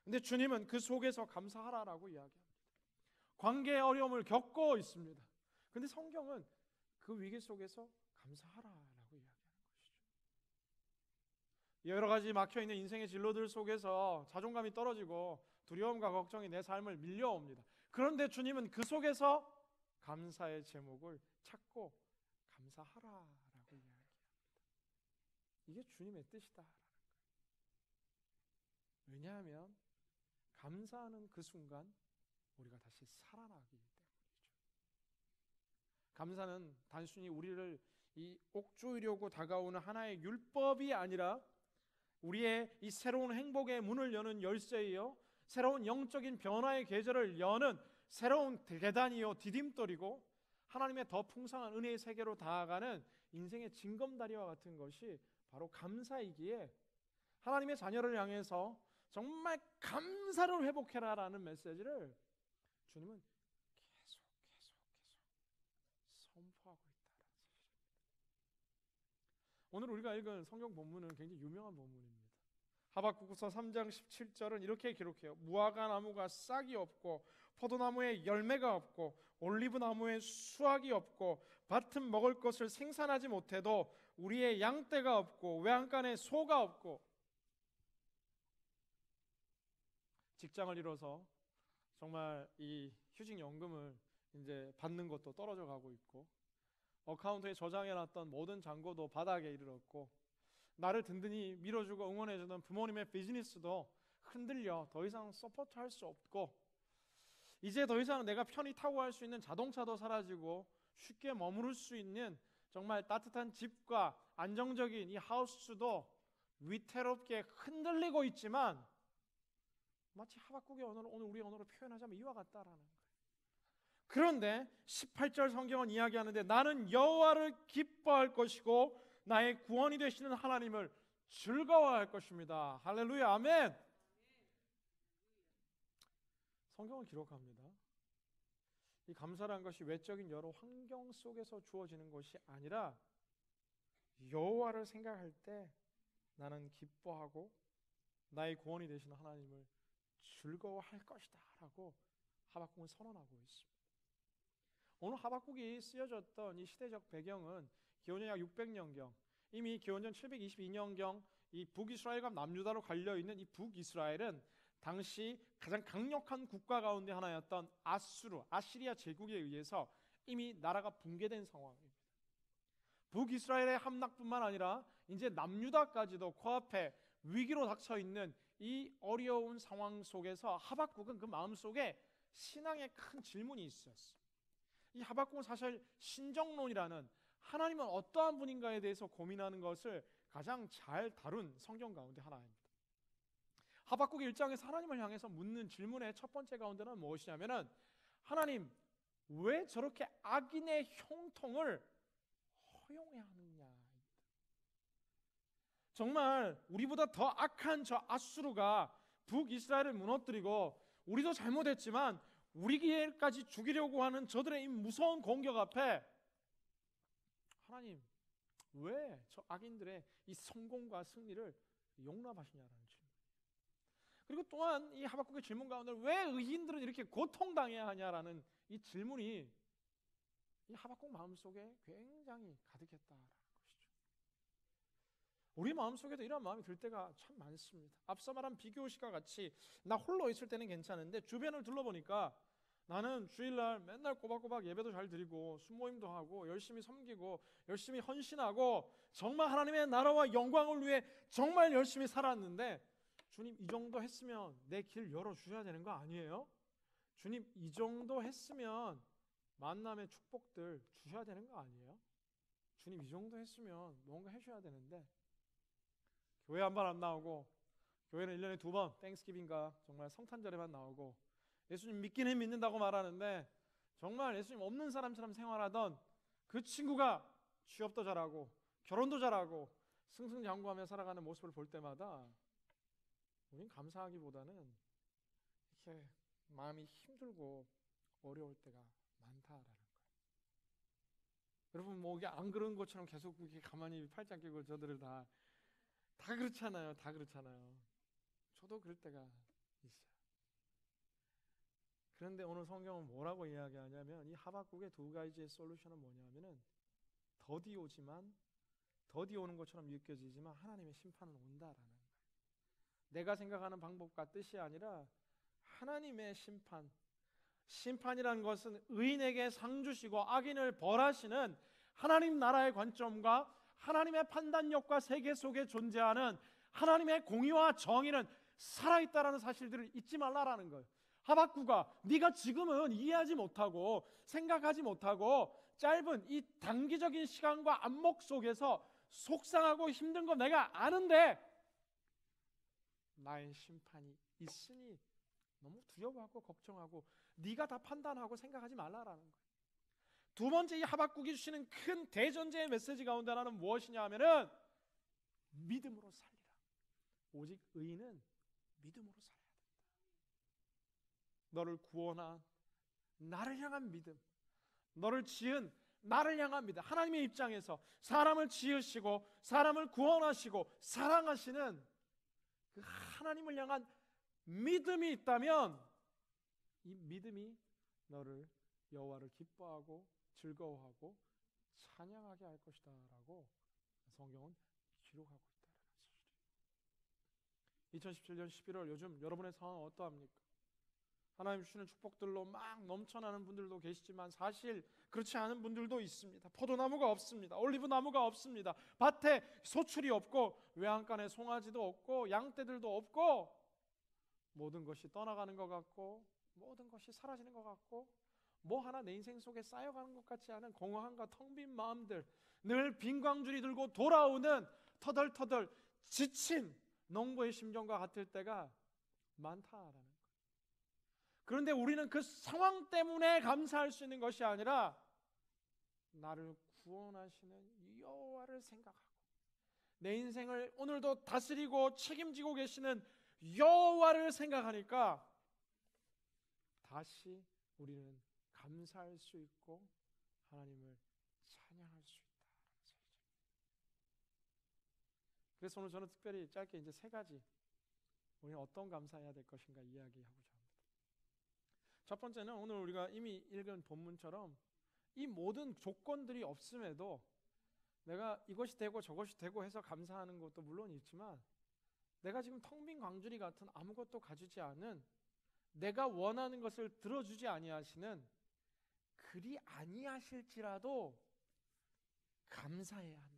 근데 주님은 그 속에서 감사하라라고 이야기합니다. 관계의 어려움을 겪고 있습니다. 근데 성경은 그 위기 속에서 감사하라라고 이야기하는 것이죠. 여러 가지 막혀있는 인생의 진로들 속에서 자존감이 떨어지고 두려움과 걱정이 내 삶을 밀려옵니다. 그런데 주님은 그 속에서 감사의 제목을 찾고 감사하라라고 이야기합니다. 이게 주님의 뜻이다라는 거예요. 왜냐하면 감사하는 그 순간 우리가 다시 살아나기 때문이죠. 감사는 단순히 우리를 이 옥조이려고 다가오는 하나의 율법이 아니라 우리의 이 새로운 행복의 문을 여는 열쇠이요, 새로운 영적인 변화의 계절을 여는 새로운 계단이요, 디딤돌이고 하나님의 더 풍성한 은혜의 세계로 다가가는 인생의 징검다리와 같은 것이 바로 감사이기에 하나님의 자녀를 향해서 정말 감사를 회복해라라는 메시지를 주님은 계속 선포하고 있다는 사실입니다. 오늘 우리가 읽은 성경 본문은 굉장히 유명한 본문입니다. 하박국서 3장 17절은 이렇게 기록해요. 무화과 나무가 싹이 없고 포도나무에 열매가 없고 올리브 나무에 수확이 없고 밭은 먹을 것을 생산하지 못해도 우리의 양떼가 없고 외양간에 소가 없고, 직장을 잃어서 정말 이 휴직연금을 이제 받는 것도 떨어져 가고 있고, 어카운트에 저장해놨던 모든 잔고도 바닥에 이르렀고, 나를 든든히 밀어주고 응원해주던 부모님의 비즈니스도 흔들려 더 이상 서포트할 수 없고, 이제 더 이상 내가 편히 타고 갈 수 있는 자동차도 사라지고 쉽게 머무를 수 있는 정말 따뜻한 집과 안정적인 이 하우스도 위태롭게 흔들리고 있지만 마치 하박국의 오늘 우리 언어로 표현하자면 이와 같다라는 거예요. 그런데 18절 성경은 이야기하는데 나는 여호와를 기뻐할 것이고 나의 구원이 되시는 하나님을 즐거워할 것입니다. 할렐루야, 아멘. 성경은 기록합니다. 이 감사라는 것이 외적인 여러 환경 속에서 주어지는 것이 아니라 여호와를 생각할 때 나는 기뻐하고 나의 구원이 되시는 하나님을 즐거워할 것이다 라고 하박국은 선언하고 있습니다. 오늘 하박국이 쓰여졌던 이 시대적 배경은 기원전 약 600년경, 이미 기원전 722년경 이 북이스라엘과 남유다로 갈려있는 이 북이스라엘은 당시 가장 강력한 국가 가운데 하나였던 아시리아 제국에 의해서 이미 나라가 붕괴된 상황입니다. 북이스라엘의 함락뿐만 아니라 이제 남유다까지도 코앞에 위기로 닥쳐 있는 이 어려운 상황 속에서 하박국은 그 마음속에 신앙의 큰 질문이 있었어요. 이 하박국은 사실 신정론이라는 하나님은 어떠한 분인가에 대해서 고민하는 것을 가장 잘 다룬 성경 가운데 하나입니다. 하박국의 1장에서 하나님을 향해서 묻는 질문의 첫 번째 가운데는 무엇이냐면은 하나님 왜 저렇게 악인의 형통을 허용해야 하느냐. 정말 우리보다 더 악한 저 아수르가 북이스라엘을 무너뜨리고 우리도 잘못했지만 우리에게까지 죽이려고 하는 저들의 이 무서운 공격 앞에 하나님 왜 저 악인들의 이 성공과 승리를 용납하시냐라는 질문. 그리고 또한 이 하박국의 질문 가운데 왜 의인들은 이렇게 고통당해야 하냐라는 이 질문이 이 하박국 마음속에 굉장히 가득했다라는 것이죠. 우리 마음속에도 이런 마음이 들 때가 참 많습니다. 앞서 말한 비교시가 같이 나 홀로 있을 때는 괜찮은데 주변을 둘러보니까 나는 주일날 맨날 꼬박꼬박 예배도 잘 드리고 순모임도 하고 열심히 섬기고 열심히 헌신하고 정말 하나님의 나라와 영광을 위해 정말 열심히 살았는데 주님 이 정도 했으면 내 길 열어주셔야 되는 거 아니에요? 주님 이 정도 했으면 만남의 축복들 주셔야 되는 거 아니에요? 주님 이 정도 했으면 뭔가 해줘야 되는데 교회 한 번 안 나오고 교회는 1년에 2번 땡스기빙과 정말 성탄절에만 나오고 예수님 믿기는 믿는다고 말하는데 정말 예수님 없는 사람처럼 생활하던 그 친구가 취업도 잘하고 결혼도 잘하고 승승장구하며 살아가는 모습을 볼 때마다 우린 감사하기보다는 이렇게 마음이 힘들고 어려울 때가 많다라는 거예요. 여러분 뭐 이게 안 그런 것처럼 계속 이렇게 가만히 팔짱 끼고 저들을 다 그렇잖아요. 다 그렇잖아요. 저도 그럴 때가 있어요. 그런데 오늘 성경은 뭐라고 이야기하냐면 이 하박국의 두 가지의 솔루션은 뭐냐면은 더디 오는 것처럼 느껴지지만 하나님의 심판은 온다라는 거예요. 내가 생각하는 방법과 뜻이 아니라 하나님의 심판이라는 것은 의인에게 상 주시고 악인을 벌하시는 하나님 나라의 관점과 하나님의 판단력과 세계 속에 존재하는 하나님의 공의와 정의는 살아있다라는 사실들을 잊지 말라라는 거예요. 하박국아, 네가 지금은 이해하지 못하고 생각하지 못하고 짧은 이 단기적인 시간과 안목 속에서 속상하고 힘든 거 내가 아는데 나의 심판이 있으니 너무 두려워하고 걱정하고 네가 다 판단하고 생각하지 말라라는 거예요. 두 번째 이 하박국이 주시는 큰 대전제의 메시지 가운데 하나는 무엇이냐 하면은 믿음으로 살리라. 오직 의인은 믿음으로 살아야 된다. 너를 구원한 나를 향한 믿음, 너를 지은 나를 향한 믿음. 하나님의 입장에서 사람을 지으시고 사람을 구원하시고 사랑하시는 그 하나님을 향한 믿음이 있다면 이 믿음이 너를 여호와를 기뻐하고 즐거워하고 찬양하게 할 것이다 라고 성경은 기록하고 있다는 사실이에요. 2017년 11월 요즘 여러분의 상황은 어떠합니까? 하나님 주시는 축복들로 막 넘쳐나는 분들도 계시지만 사실 그렇지 않은 분들도 있습니다. 포도나무가 없습니다. 올리브나무가 없습니다. 밭에 소출이 없고 외양간에 송아지도 없고 양떼들도 없고 모든 것이 떠나가는 것 같고 모든 것이 사라지는 것 같고 뭐 하나 내 인생 속에 쌓여가는 것 같지 않은 공허함과 텅 빈 마음들, 늘 빈광줄이 들고 돌아오는 터덜터덜 지친 농부의 심정과 같을 때가 많다라는 거예요. 그런데 우리는 그 상황 때문에 감사할 수 있는 것이 아니라 나를 구원하시는 여호와를 생각하고 내 인생을 오늘도 다스리고 책임지고 계시는 여호와를 생각하니까 다시 우리는 감사할 수 있고 하나님을 찬양할 수 있다는 사실입니다. 그래서 오늘 저는 특별히 짧게 이제 세 가지 우리는 어떤 감사해야 될 것인가 이야기하고자 합니다. 첫 번째는 오늘 우리가 이미 읽은 본문처럼 이 모든 조건들이 없음에도 내가 이것이 되고 저것이 되고 해서 감사하는 것도 물론 있지만 내가 지금 텅 빈 광주리 같은 아무것도 가지지 않은 내가 원하는 것을 들어주지 아니하시는 그리 아니하실지라도 감사해야 한다.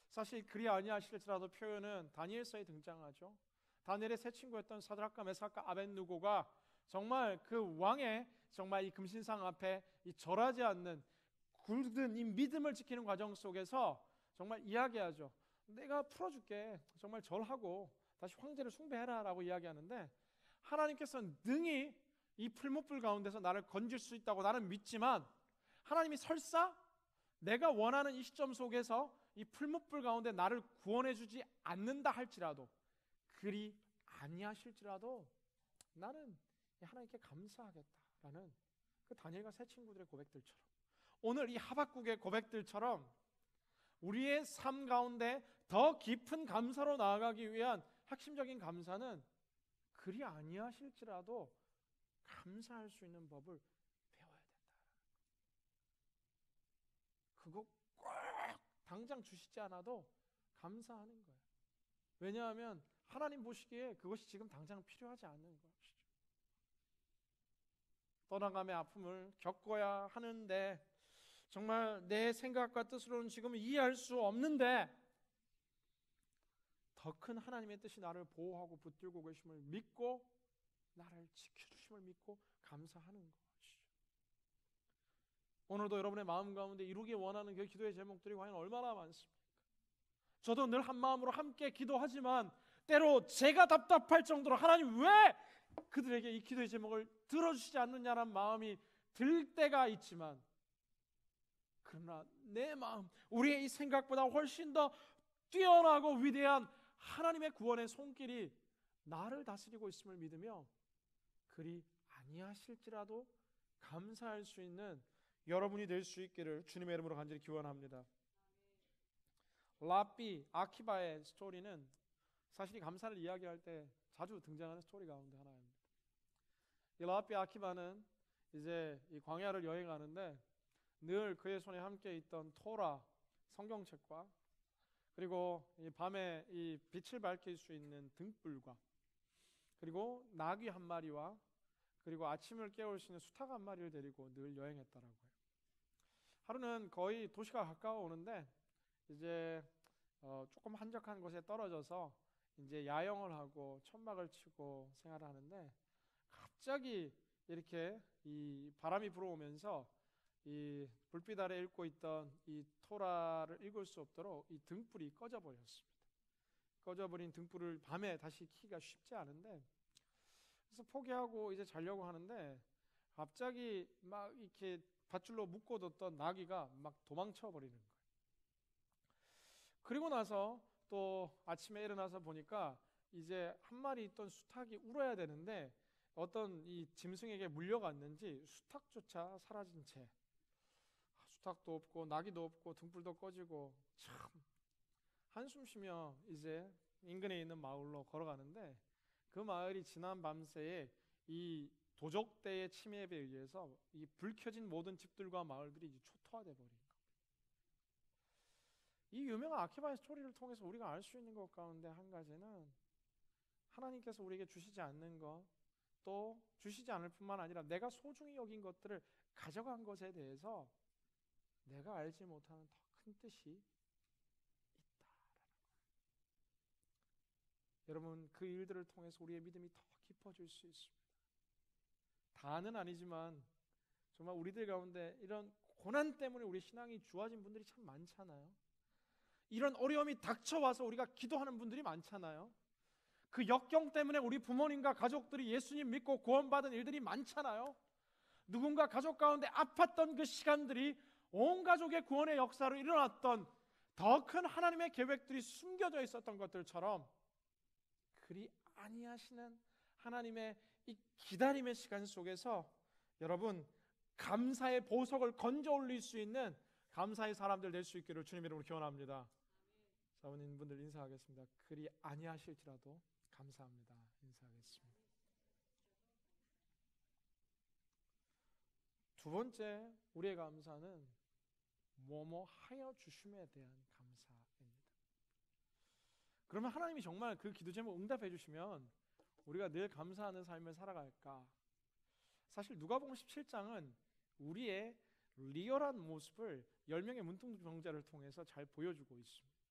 사실 그리 아니하실지라도 표현은 다니엘서에 등장하죠. 다니엘의 세 친구였던 사드락과 메삭과 아벳느고가 정말 그 왕의 정말 이 금신상 앞에 이 절하지 않는 굳은 이 믿음을 지키는 과정 속에서 정말 이야기하죠. 내가 풀어줄게. 정말 절하고 다시 황제를 숭배해라 라고 이야기하는데 하나님께서는 능히 이 풀무불 가운데서 나를 건질 수 있다고 나는 믿지만 하나님이 설사 내가 원하는 이 시점 속에서 이 풀무불 가운데 나를 구원해 주지 않는다 할지라도 그리 아니하실지라도 나는 하나님께 감사하겠다라는 그 다니엘과 세 친구들의 고백들처럼 오늘 이 하박국의 고백들처럼 우리의 삶 가운데 더 깊은 감사로 나아가기 위한 핵심적인 감사는 그리 아니하실지라도 감사할 수 있는 법을 배워야 된다. 그거 꼭 당장 주시지 않아도 감사하는 거예요. 왜냐하면 하나님 보시기에 그것이 지금 당장 필요하지 않는 것이죠. 떠나감의 아픔을 겪어야 하는데 정말 내 생각과 뜻으로는 지금 이해할 수 없는데 더 큰 하나님의 뜻이 나를 보호하고 붙들고 계심을 믿고 나를 지켜주심을 믿고 감사하는 것이죠. 오늘도 여러분의 마음 가운데 이루기 원하는 그 기도의 제목들이 과연 얼마나 많습니까? 저도 늘 한마음으로 함께 기도하지만 때로 제가 답답할 정도로 하나님 왜 그들에게 이 기도의 제목을 들어주시지 않느냐는 마음이 들 때가 있지만 그러나 내 마음, 우리의 이 생각보다 훨씬 더 뛰어나고 위대한 하나님의 구원의 손길이 나를 다스리고 있음을 믿으며 그리 아니하실지라도 감사할 수 있는 여러분이 될 수 있기를 주님의 이름으로 간절히 기원합니다. 라삐 아키바의 스토리는 사실 감사를 이야기할 때 자주 등장하는 스토리 가운데 하나입니다. 이 라삐 아키바는 이제 이 광야를 여행하는데 늘 그의 손에 함께 있던 토라 성경책과 그리고 이 밤에 이 빛을 밝힐 수 있는 등불과 그리고 나귀 한 마리와 그리고 아침을 깨울 수 있는 수탉 한 마리를 데리고 늘 여행했다라고 해요. 하루는 거의 도시가 가까워오는데 이제 조금 한적한 곳에 떨어져서 이제 야영을 하고 천막을 치고 생활을 하는데 갑자기 이렇게 이 바람이 불어오면서 이 불빛 아래 읽고 있던 이 토라를 읽을 수 없도록 이 등불이 꺼져버렸습니다. 꺼져버린 등불을 밤에 다시 켜기가 쉽지 않은데 그래서 포기하고 이제 자려고 하는데 갑자기 막 이렇게 밧줄로 묶어뒀던 나귀가 막 도망쳐 버리는 거예요. 그리고 나서 또 아침에 일어나서 보니까 이제 한 마리 있던 수탉이 울어야 되는데 어떤 이 짐승에게 물려갔는지 수탉조차 사라진 채 수탉도 없고 나귀도 없고 등불도 꺼지고 참 한숨 쉬며 이제 인근에 있는 마을로 걸어가는데 그 마을이 지난 밤새에 이 도적대의 침입에 의해서 이 불 켜진 모든 집들과 마을들이 이제 초토화돼 버린 겁니다. 이 유명한 아키바의 스토리를 통해서 우리가 알 수 있는 것 가운데 한 가지는 하나님께서 우리에게 주시지 않는 것, 또 주시지 않을 뿐만 아니라 내가 소중히 여긴 것들을 가져간 것에 대해서 내가 알지 못하는 더 큰 뜻이 있다라는 거예요. 여러분 그 일들을 통해서 우리의 믿음이 더 깊어질 수 있습니다. 다는 아니지만 정말 우리들 가운데 이런 고난 때문에 우리 신앙이 주어진 분들이 참 많잖아요. 이런 어려움이 닥쳐와서 우리가 기도하는 분들이 많잖아요. 그 역경 때문에 우리 부모님과 가족들이 예수님 믿고 구원받은 일들이 많잖아요. 누군가 가족 가운데 아팠던 그 시간들이 온 가족의 구원의 역사로 일어났던 더 큰 하나님의 계획들이 숨겨져 있었던 것들처럼 그리 아니하시는 하나님의 이 기다림의 시간 속에서 여러분 감사의 보석을 건져 올릴 수 있는 감사의 사람들 될 수 있기를 주님 이름으로 기원합니다. 사모님분들 인사하겠습니다. 그리 아니하실지라도 감사합니다. 인사하겠습니다. 두 번째 우리의 감사는 뭐뭐 하여 주심에 대한 감사입니다. 그러면 하나님이 정말 그 기도 제목 응답해 주시면 우리가 늘 감사하는 삶을 살아갈까? 사실 누가복음 17장은 우리의 리얼한 모습을 10명의 문둥병자를 통해서 잘 보여주고 있습니다.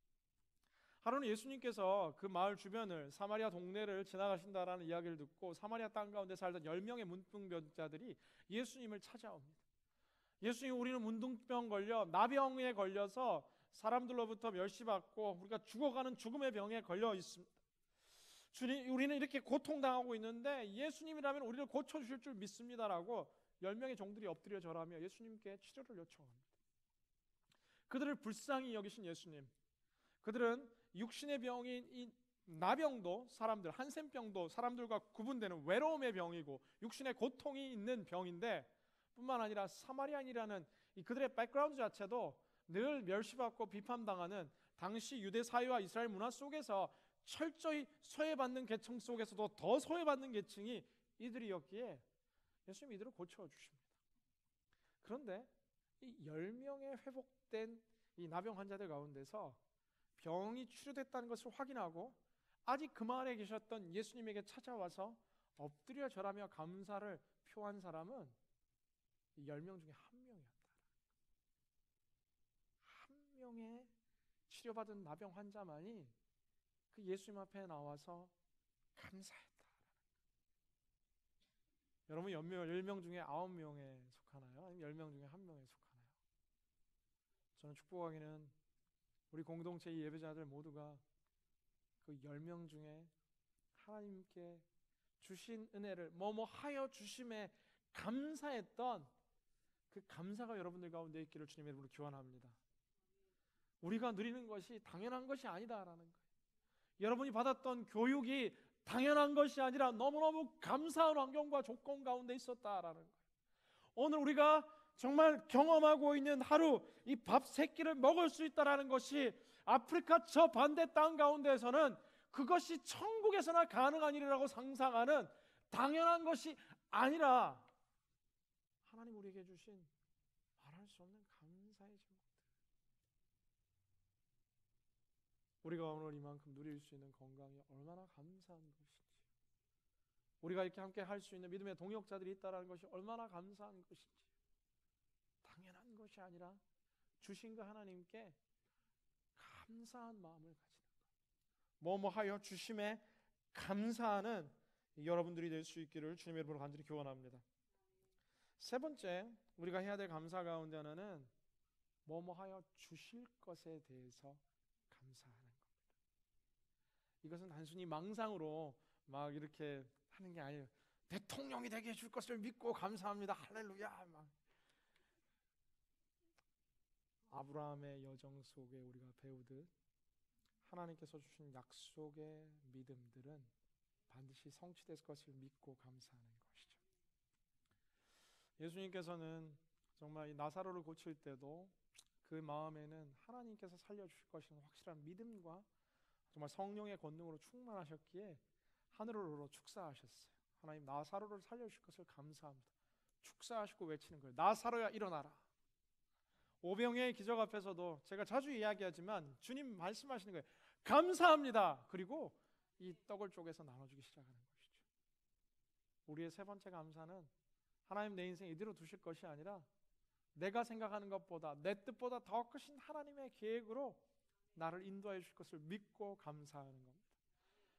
하루는 예수님께서 그 마을 주변을 사마리아 동네를 지나가신다라는 이야기를 듣고 사마리아 땅 가운데 살던 10명의 문둥병자들이 예수님을 찾아옵니다. 예수님, 우리는 문둥병 걸려 나병에 걸려서 사람들로부터 멸시받고 우리가 죽어가는 죽음의 병에 걸려 있습니다. 주님, 우리는 이렇게 고통당하고 있는데 예수님이라면 우리를 고쳐주실 줄 믿습니다라고 10명의 종들이 엎드려 절하며 예수님께 치료를 요청합니다. 그들을 불쌍히 여기신 예수님, 그들은 육신의 병인 이 나병도 사람들, 한센병도 사람들과 구분되는 외로움의 병이고 육신의 고통이 있는 병인데 뿐만 아니라 사마리안이라는 이 그들의 백그라운드 자체도 늘 멸시받고 비판당하는 당시 유대 사회와 이스라엘 문화 속에서 철저히 소외받는 계층 속에서도 더 소외받는 계층이 이들이었기에 예수님이 이들을 고쳐주십니다. 그런데 이 10명의 회복된 이 나병 환자들 가운데서 병이 치료됐다는 것을 확인하고 아직 그 마을에 계셨던 예수님에게 찾아와서 엎드려 절하며 감사를 표한 사람은 이 10명 중에 한 명이었다. 한 명의 치료받은 나병 환자만이 그 예수님 앞에 나와서 감사했다. 여러분 10명 중에 9명에 속하나요? 아니면 10명 중에 1명에 속하나요? 저는 축복하기는 우리 공동체 예배자들 모두가 그 10명 중에 하나님께 주신 은혜를 뭐뭐 하여 주심에 감사했던 그 감사가 여러분들 가운데 있기를 주님의 이름으로 기원합니다. 우리가 누리는 것이 당연한 것이 아니다라는 거예요. 여러분이 받았던 교육이 당연한 것이 아니라 너무너무 감사한 환경과 조건 가운데 있었다라는 거예요. 오늘 우리가 정말 경험하고 있는 하루 이 밥 3끼를 먹을 수 있다라는 것이 아프리카 저 반대 땅 가운데에서는 그것이 천국에서나 가능한 일이라고 상상하는 당연한 것이 아니라 하나님 우리에게 주신 말할 수 없는 감사의 제목들. 우리가 오늘 이만큼 누릴 수 있는 건강이 얼마나 감사한 것인지, 우리가 이렇게 함께 할 수 있는 믿음의 동역자들이 있다는 것이 얼마나 감사한 것인지, 당연한 것이 아니라 주신 그 하나님께 감사한 마음을 가지는 것, 뭐뭐하여 주심에 감사하는 여러분들이 될 수 있기를 주님의 이름으로 간절히 기원합니다. 세 번째 우리가 해야 될 감사 가운데 하나는 뭐뭐하여 주실 것에 대해서 감사하는 겁니다. 이것은 단순히 망상으로 막 이렇게 하는 게 아니에요. 대통령이 되게 해줄 것을 믿고 감사합니다. 할렐루야. 막 아브라함의 여정 속에 우리가 배우듯 하나님께서 주신 약속의 믿음들은 반드시 성취될 것을 믿고 감사하는 것이죠. 예수님께서는 정말 이 나사로를 고칠 때도 그 마음에는 하나님께서 살려주실 것이라는 확실한 믿음과 정말 성령의 권능으로 충만하셨기에 하늘으로 축사하셨어요. 하나님 나사로를 살려주실 것을 감사합니다. 축사하시고 외치는 거예요. 나사로야 일어나라. 오병이의 기적 앞에서도 제가 자주 이야기하지만 주님 말씀하시는 거예요. 감사합니다. 그리고 이 떡을 쪼개서 나눠주기 시작하는 것이죠. 우리의 세 번째 감사는 하나님 내 인생 이대로 두실 것이 아니라 내가 생각하는 것보다 내 뜻보다 더 크신 하나님의 계획으로 나를 인도해 주실 것을 믿고 감사하는 겁니다.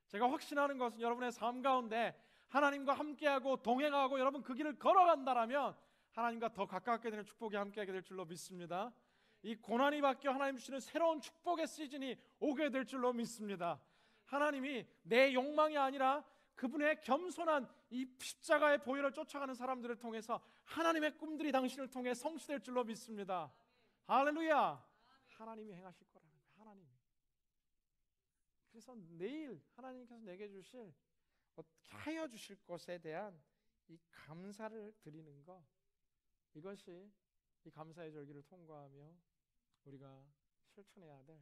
제가 확신하는 것은 여러분의 삶 가운데 하나님과 함께하고 동행하고 여러분 그 길을 걸어간다라면 하나님과 더 가깝게 되는 축복이 함께하게 될 줄로 믿습니다. 이 고난이 바뀌어 하나님 주시는 새로운 축복의 시즌이 오게 될 줄로 믿습니다. 하나님이 내 욕망이 아니라 그분의 겸손한 이 십자가의 보혈을 쫓아가는 사람들을 통해서 하나님의 꿈들이 당신을 통해 성취될 줄로 믿습니다. 할렐루야. 하나님이 행하실 거라는 거예요. 하나님이. 그래서 내일 하나님께서 내게 주실 어떻게 하여 주실 것에 대한 이 감사를 드리는 것, 이것이 이 감사의 절기를 통과하며 우리가 실천해야 될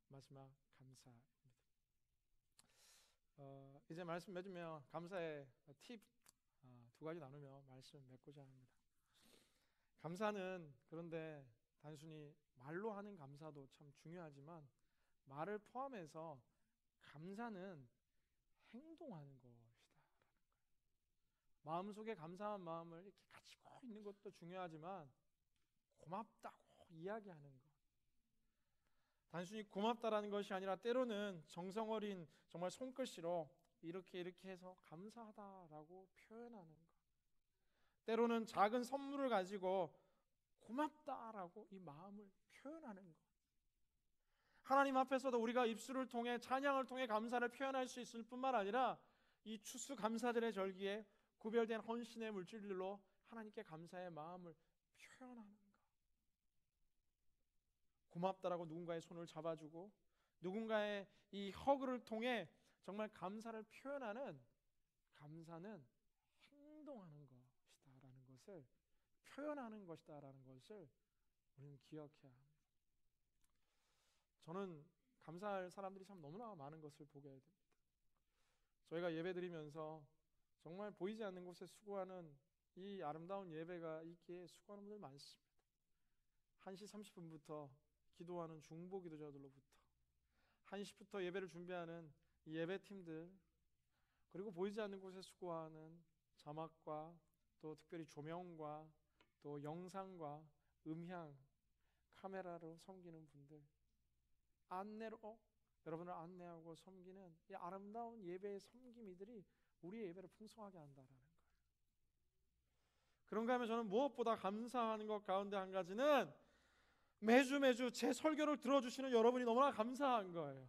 마지막 감사입니다. 이제 말씀 맺으며 감사의 팁 두 가지 나누며 말씀 맺고자 합니다. 감사는 그런데 단순히 말로 하는 감사도 참 중요하지만 말을 포함해서 감사는 행동하는 것이다라는 거예요. 마음속에 감사한 마음을 이렇게 가지고 있는 것도 중요하지만 고맙다고 이야기하는 것, 단순히 고맙다라는 것이 아니라 때로는 정성 어린 정말 손글씨로 이렇게 해서 감사하다라고 표현하는 것, 때로는 작은 선물을 가지고 고맙다라고 이 마음을 표현하는 것, 하나님 앞에서도 우리가 입술을 통해 찬양을 통해 감사를 표현할 수 있을 뿐만 아니라 이 추수감사절의 절기에 구별된 헌신의 물질들로 하나님께 감사의 마음을 표현하는 것, 고맙다라고 누군가의 손을 잡아주고 누군가의 이 허그를 통해 정말 감사를 표현하는, 감사는 행동하는 것이다라는 것을, 표현하는 것이다라는 것을 우리는 기억해야 합니다. 저는 감사할 사람들이 참 너무나 많은 것을 보게 됩니다. 저희가 예배드리면서 정말 보이지 않는 곳에 수고하는 이 아름다운 예배가 있기에 수고하는 분들 많습니다. 1시 30분부터 기도하는 중보 기도자들로부터 1시부터 예배를 준비하는 이 예배팀들, 그리고 보이지 않는 곳에 수고하는 자막과 또 특별히 조명과 또 영상과 음향, 카메라로 섬기는 분들, 안내로 여러분을 안내하고 섬기는 이 아름다운 예배의 섬김이들이 우리의 예배를 풍성하게 한다라는 거예요. 그런가 하면 저는 무엇보다 감사하는 것 가운데 한 가지는 매주 제 설교를 들어주시는 여러분이 너무나 감사한 거예요.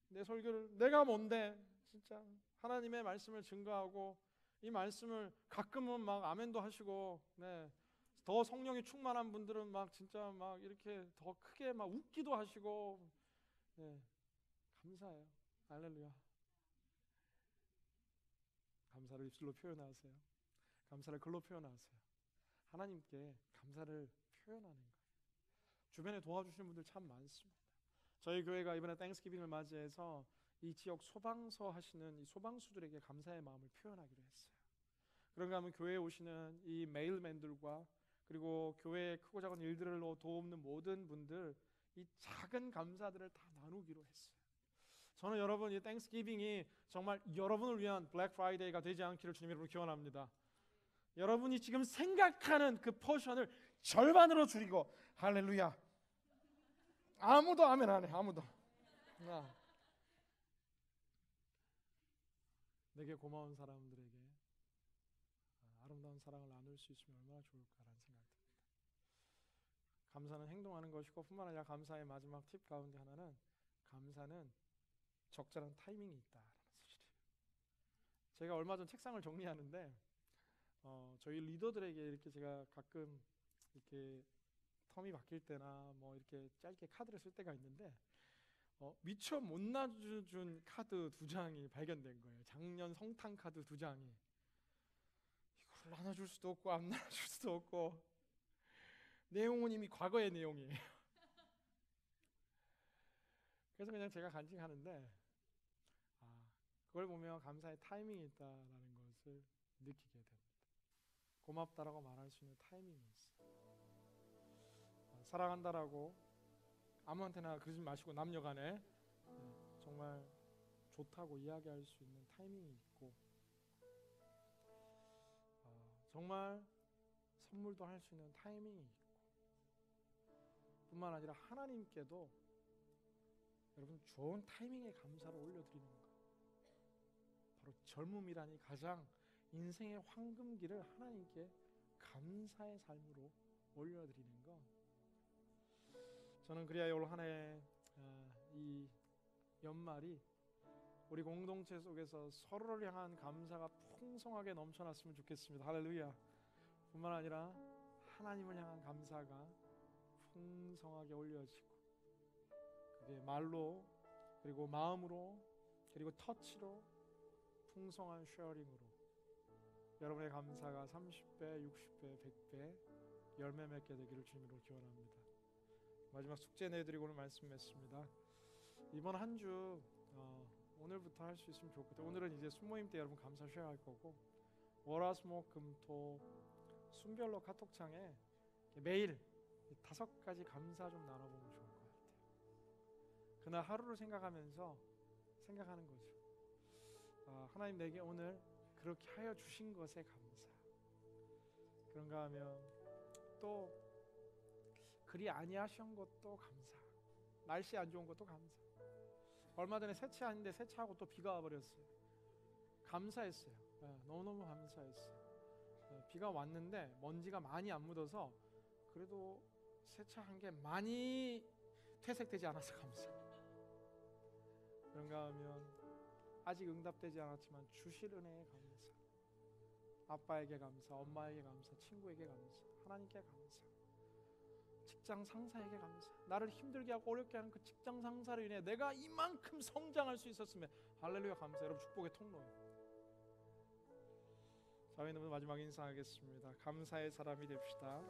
내 설교를, 내가 뭔데 진짜 하나님의 말씀을 증거하고 이 말씀을 가끔은 막 아멘도 하시고, 더 성령이 충만한 분들은 막 진짜 막 이렇게 더 크게 막 웃기도 하시고, 감사해요. 할렐루야. 감사를 입술로 표현하세요. 감사를 글로 표현하세요. 하나님께 감사를 표현하는 거예요. 주변에 도와주시는 분들 참 많습니다. 저희 교회가 이번에 땡스기빙을 맞이해서 이 지역 소방서 하시는 이 소방수들에게 감사의 마음을 표현하기로 했어요. 그런가 하면 교회에 오시는 이 메일맨들과 그리고 교회의 크고 작은 일들로 도움는 모든 분들, 이 작은 감사들을 다 나누기로 했어요. 저는 여러분 이 땡스기빙이 정말 여러분을 위한 블랙 프라이데이가 되지 않기를 주님 이름으로 기원합니다. 여러분이 지금 생각하는 그 포션을 절반으로 줄이고, 할렐루야. 아무도 아멘 안 해. 아무도. 내게 고마운 사람들에게 아름다운 사랑을 나눌 수 있으면 얼마나 좋을까라는 생각이 듭니다. 감사는 행동하는 것이고, 뿐만 아니라 감사의 마지막 팁 가운데 하나는, 감사는 적절한 타이밍이 있다라는 사실이에요. 제가 얼마 전 책상을 정리하는데 저희 리더들에게 이렇게 제가 가끔 이렇게 텀이 바뀔 때나 뭐 이렇게 짧게 카드를 쓸 때가 있는데 미처 못 나눠준 카드 2장이 발견된 거예요. 작년 성탄 카드 2장이. 이걸 나눠줄 수도 없고 안 나눠줄 수도 없고, 내용은 이미 과거의 내용이에요. 그래서 그냥 제가 간직하는데, 그걸 보면 감사의 타이밍이 있다라는 것을 느끼게 됩니다. 고맙다라고 말할 수 있는 타이밍이 있어요. 사랑한다라고 아무한테나 그러지 마시고 남녀간에 정말 좋다고 이야기할 수 있는 타이밍이 있고, 정말 선물도 할 수 있는 타이밍이 있고, 뿐만 아니라 하나님께도 여러분 좋은 타이밍에 감사를 올려드리는 것, 바로 젊음이라니 가장 인생의 황금기를 하나님께 감사의 삶으로 올려드리는 것. 저는 그래야 올 한 해 이 연말이 우리 공동체 속에서 서로를 향한 감사가 풍성하게 넘쳐났으면 좋겠습니다. 할렐루야. 뿐만 아니라 하나님을 향한 감사가 풍성하게 올려지고, 그게 말로, 그리고 마음으로, 그리고 터치로, 풍성한 쉐어링으로 여러분의 감사가 30배, 60배, 100배 열매 맺게 되기를 주님으로 기원합니다. 마지막 숙제 내드리고 오늘 말씀 맺습니다. 이번 한 주 오늘부터 할 수 있으면 좋겠다. 오늘은 이제 순모임 때 여러분 감사 쉐어할 거고, 월화수목금토 순별로 카톡창에 매일 5가지 감사 좀 나눠보면 좋을 것 같아요. 그날 하루를 생각하면서 생각하는 거죠. 하나님 내게 오늘 그렇게 하여 주신 것에 감사. 그런가 하면 또 그리 아니하신 것도 감사. 날씨 안 좋은 것도 감사. 얼마 전에 세차하는데 세차하고 또 비가 와버렸어요. 감사했어요. 너무너무 감사했어요. 비가 왔는데 먼지가 많이 안 묻어서 그래도 세차한 게 많이 퇴색되지 않아서 감사. 그런가 하면 아직 응답되지 않았지만 주실 은혜에 감사. 아빠에게 감사, 엄마에게 감사, 친구에게 감사, 하나님께 감사, 직장 상사에게 감사. 나를 힘들게 하고 어렵게 하는 그 직장 상사로 인해 내가 이만큼 성장할 수 있었으면 할렐루야 감사. 여러분 축복의 통로예요. 저희는 오늘 마지막 인사하겠습니다. 감사의 사람이 됩시다.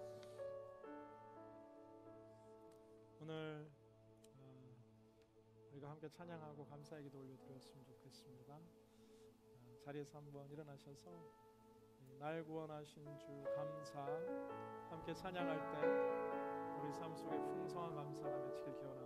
오늘 우리가 함께 찬양하고 감사의 기도 올려드렸으면 좋겠습니다. 자리에서 한번 일어나셔서 날 구원하신 주 감사 함께 찬양할 때 우리 삶 속에 풍성한 감사가 맺히길 기원합니다.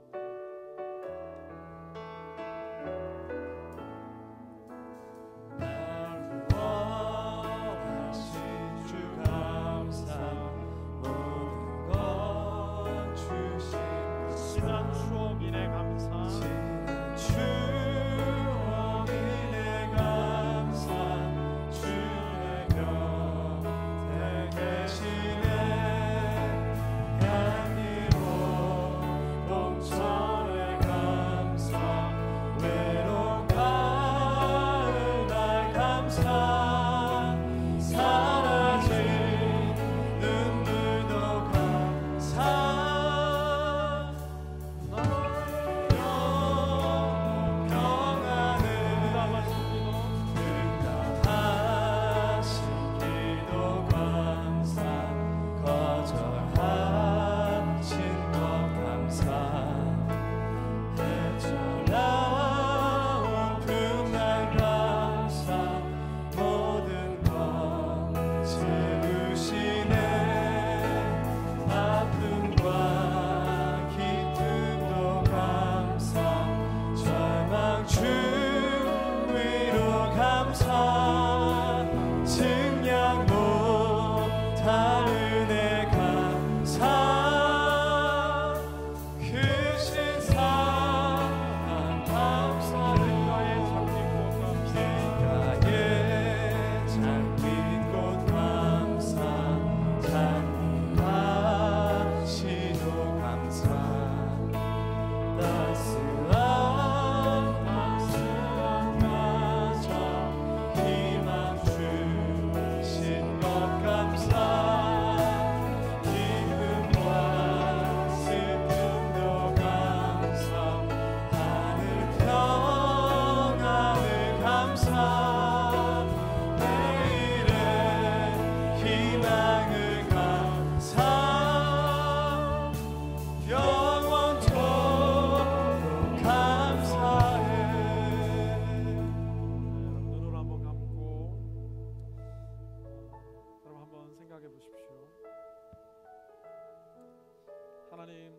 하나님,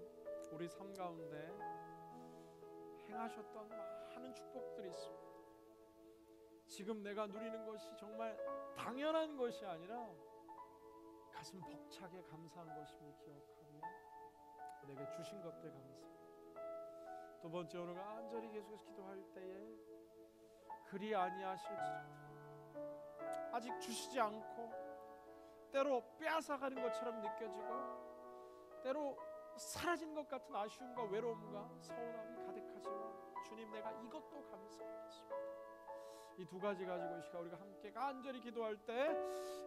우리 삶 가운데 행하셨던 많은 축복들이 있습니다. 지금 내가 누리는 것이 정말 당연한 것이 아니라 가슴 벅차게 감사한 것임을 기억하며 내게 주신 것들 감사. 두 번째, 우리가 간절히 계속해서 기도할 때에 그리 아니하실지라도 아직 주시지 않고 때로 빼앗아가는 것처럼 느껴지고 때로 사라진 것 같은 아쉬움과 외로움과 서운함이 가득하지만 주님, 내가 이것도 감사합니다. 이 두 가지 가지고 이 시간 우리가 함께 간절히 기도할 때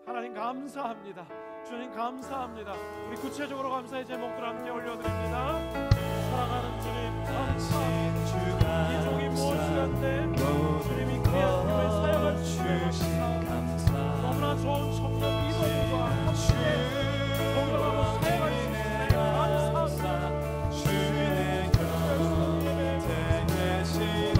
하나님 감사합니다, 주님 감사합니다. 우리 구체적으로 감사의 제목들 함께 올려드립니다. 사랑하는 주님 감사합니다. 이 종이 무엇이든지 주님이 귀한 힘을 사용할 수 있는 감사, 너무나 좋은 청년 이동과 함께 공감하고 사용할 수 있는 감사합니다. 주님의 곁에 계시네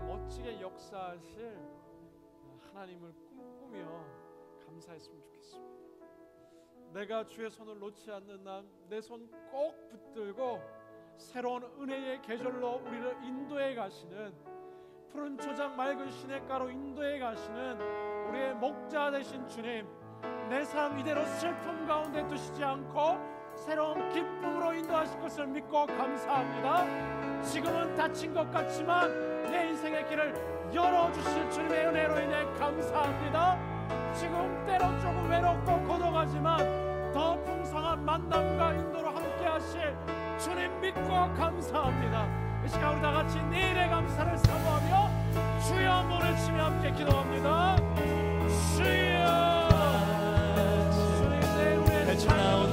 멋지게 역사하실 하나님을 꿈꾸며 감사했으면 좋겠습니다. 내가 주의 손을 놓지 않는 한 내 손 꼭 붙들고 새로운 은혜의 계절로 우리를 인도해 가시는, 푸른 초장 맑은 시냇가로 인도해 가시는 우리의 목자 되신 주님, 내 삶 이대로 슬픔 가운데 두시지 않고 새로운 기쁨으로 인도하실 것을 믿고 감사합니다. 지금은 다친 것 같지만 내 인생의 길을 열어주실 주님의 은혜로 인해 감사합니다. 지금 때로 조금 외롭고 고독하지만 더 풍성한 만남과 인도로 함께 하실 주님 믿고 감사합니다. 이 시간 우리 다 같이 내일의 감사를 사모하며 주여 한번 외치며 함께 기도합니다. 주여, 주님 내 우리의 찬양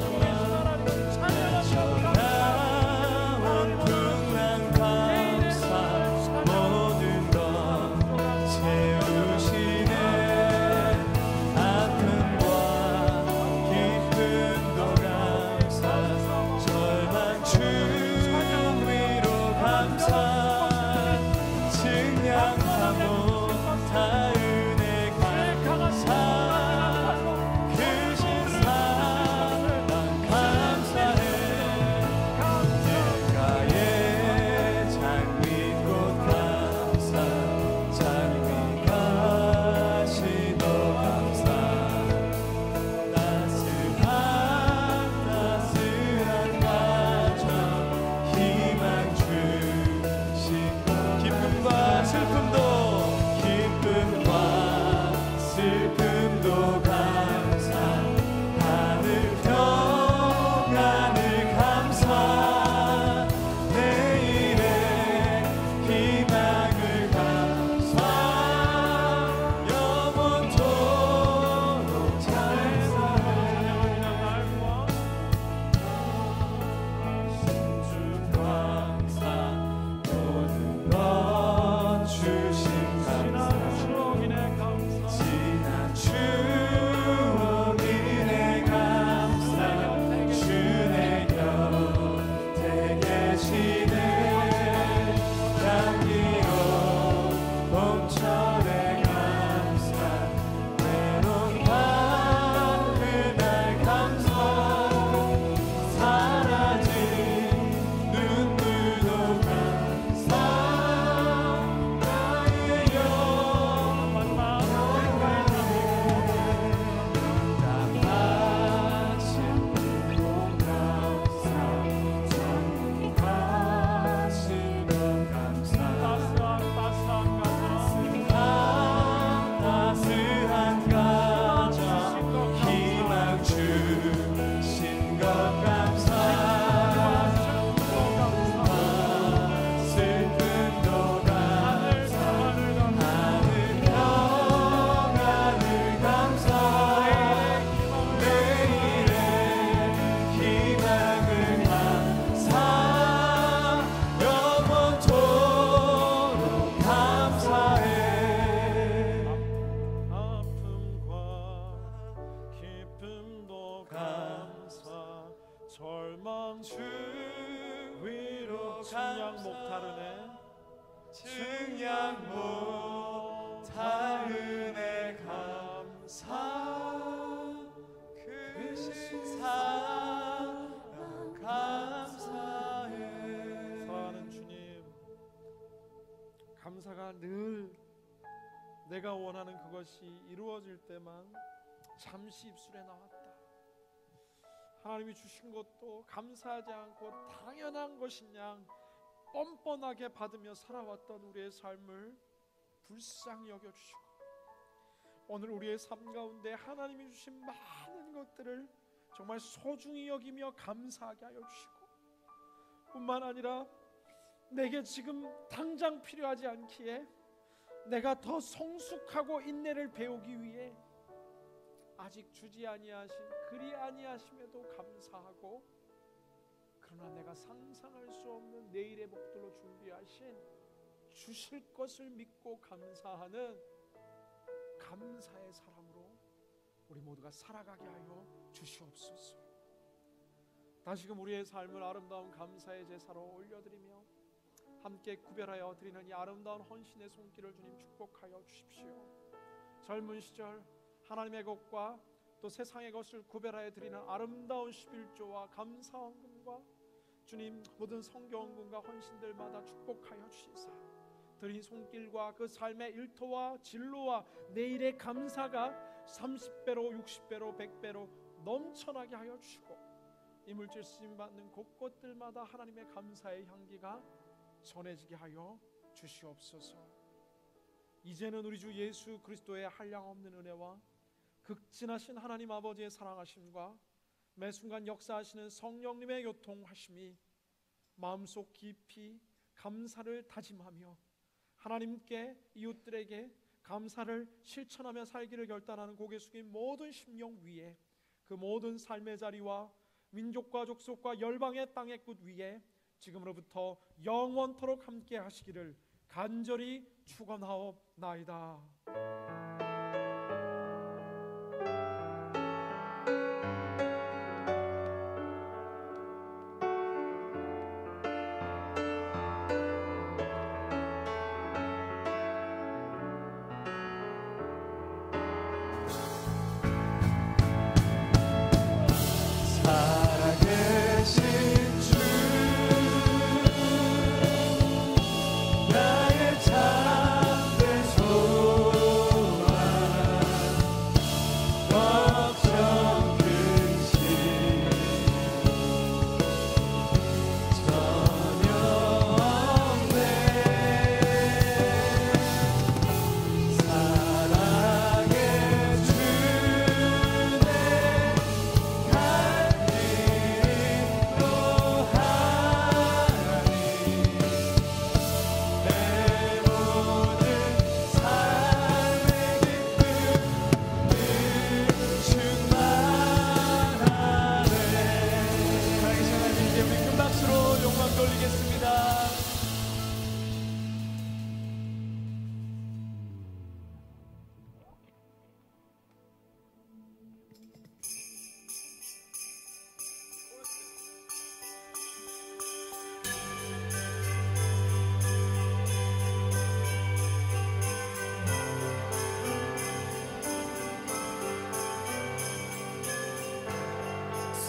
증량하고 다 은혜가 주 위로 측량 목타르네 측량 못하르네 감사 크신 사랑 감사해. 사랑하는 주님, 감사가 늘 내가 원하는 그것이 이루어질 때만 잠시 입술에 나왔다. 하나님이 주신 것도 감사하지 않고 당연한 것인 양 뻔뻔하게 받으며 살아왔던 우리의 삶을 불쌍히 여겨주시고, 오늘 우리의 삶 가운데 하나님이 주신 많은 것들을 정말 소중히 여기며 감사하게 하여 주시고, 뿐만 아니라 내게 지금 당장 필요하지 않기에 내가 더 성숙하고 인내를 배우기 위해 아직 주지 아니하신 그리 아니하심에도 감사하고, 그러나 내가 상상할 수 없는 내일의 복들로 준비하신 주실 것을 믿고 감사하는 감사의 사람으로 우리 모두가 살아가게 하여 주시옵소서. 다시금 우리의 삶을 아름다운 감사의 제사로 올려드리며 함께 구별하여 드리는 이 아름다운 헌신의 손길을 주님 축복하여 주십시오. 젊은 시절 하나님의 것과 또 세상의 것을 구별하여 드리는 아름다운 11조와 감사헌금과 주님 모든 성경헌금과 헌신들마다 축복하여 주시사 드린 손길과 그 삶의 일터와 진로와 내일의 감사가 30배로 60배로 100배로 넘쳐나게 하여 주시고, 이물질 쓰임받는 곳곳들마다 하나님의 감사의 향기가 전해지게 하여 주시옵소서. 이제는 우리 주 예수 그리스도의 한량없는 은혜와 극진하신 하나님 아버지의 사랑하심과 매순간 역사하시는 성령님의 교통하심이 마음속 깊이 감사를 다짐하며 하나님께 이웃들에게 감사를 실천하며 살기를 결단하는 고개 숙인 모든 심령 위에, 그 모든 삶의 자리와 민족과 족속과 열방의 땅의 끝 위에 지금으로부터 영원토록 함께 하시기를 간절히 축원하옵나이다.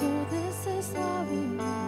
So this is how we make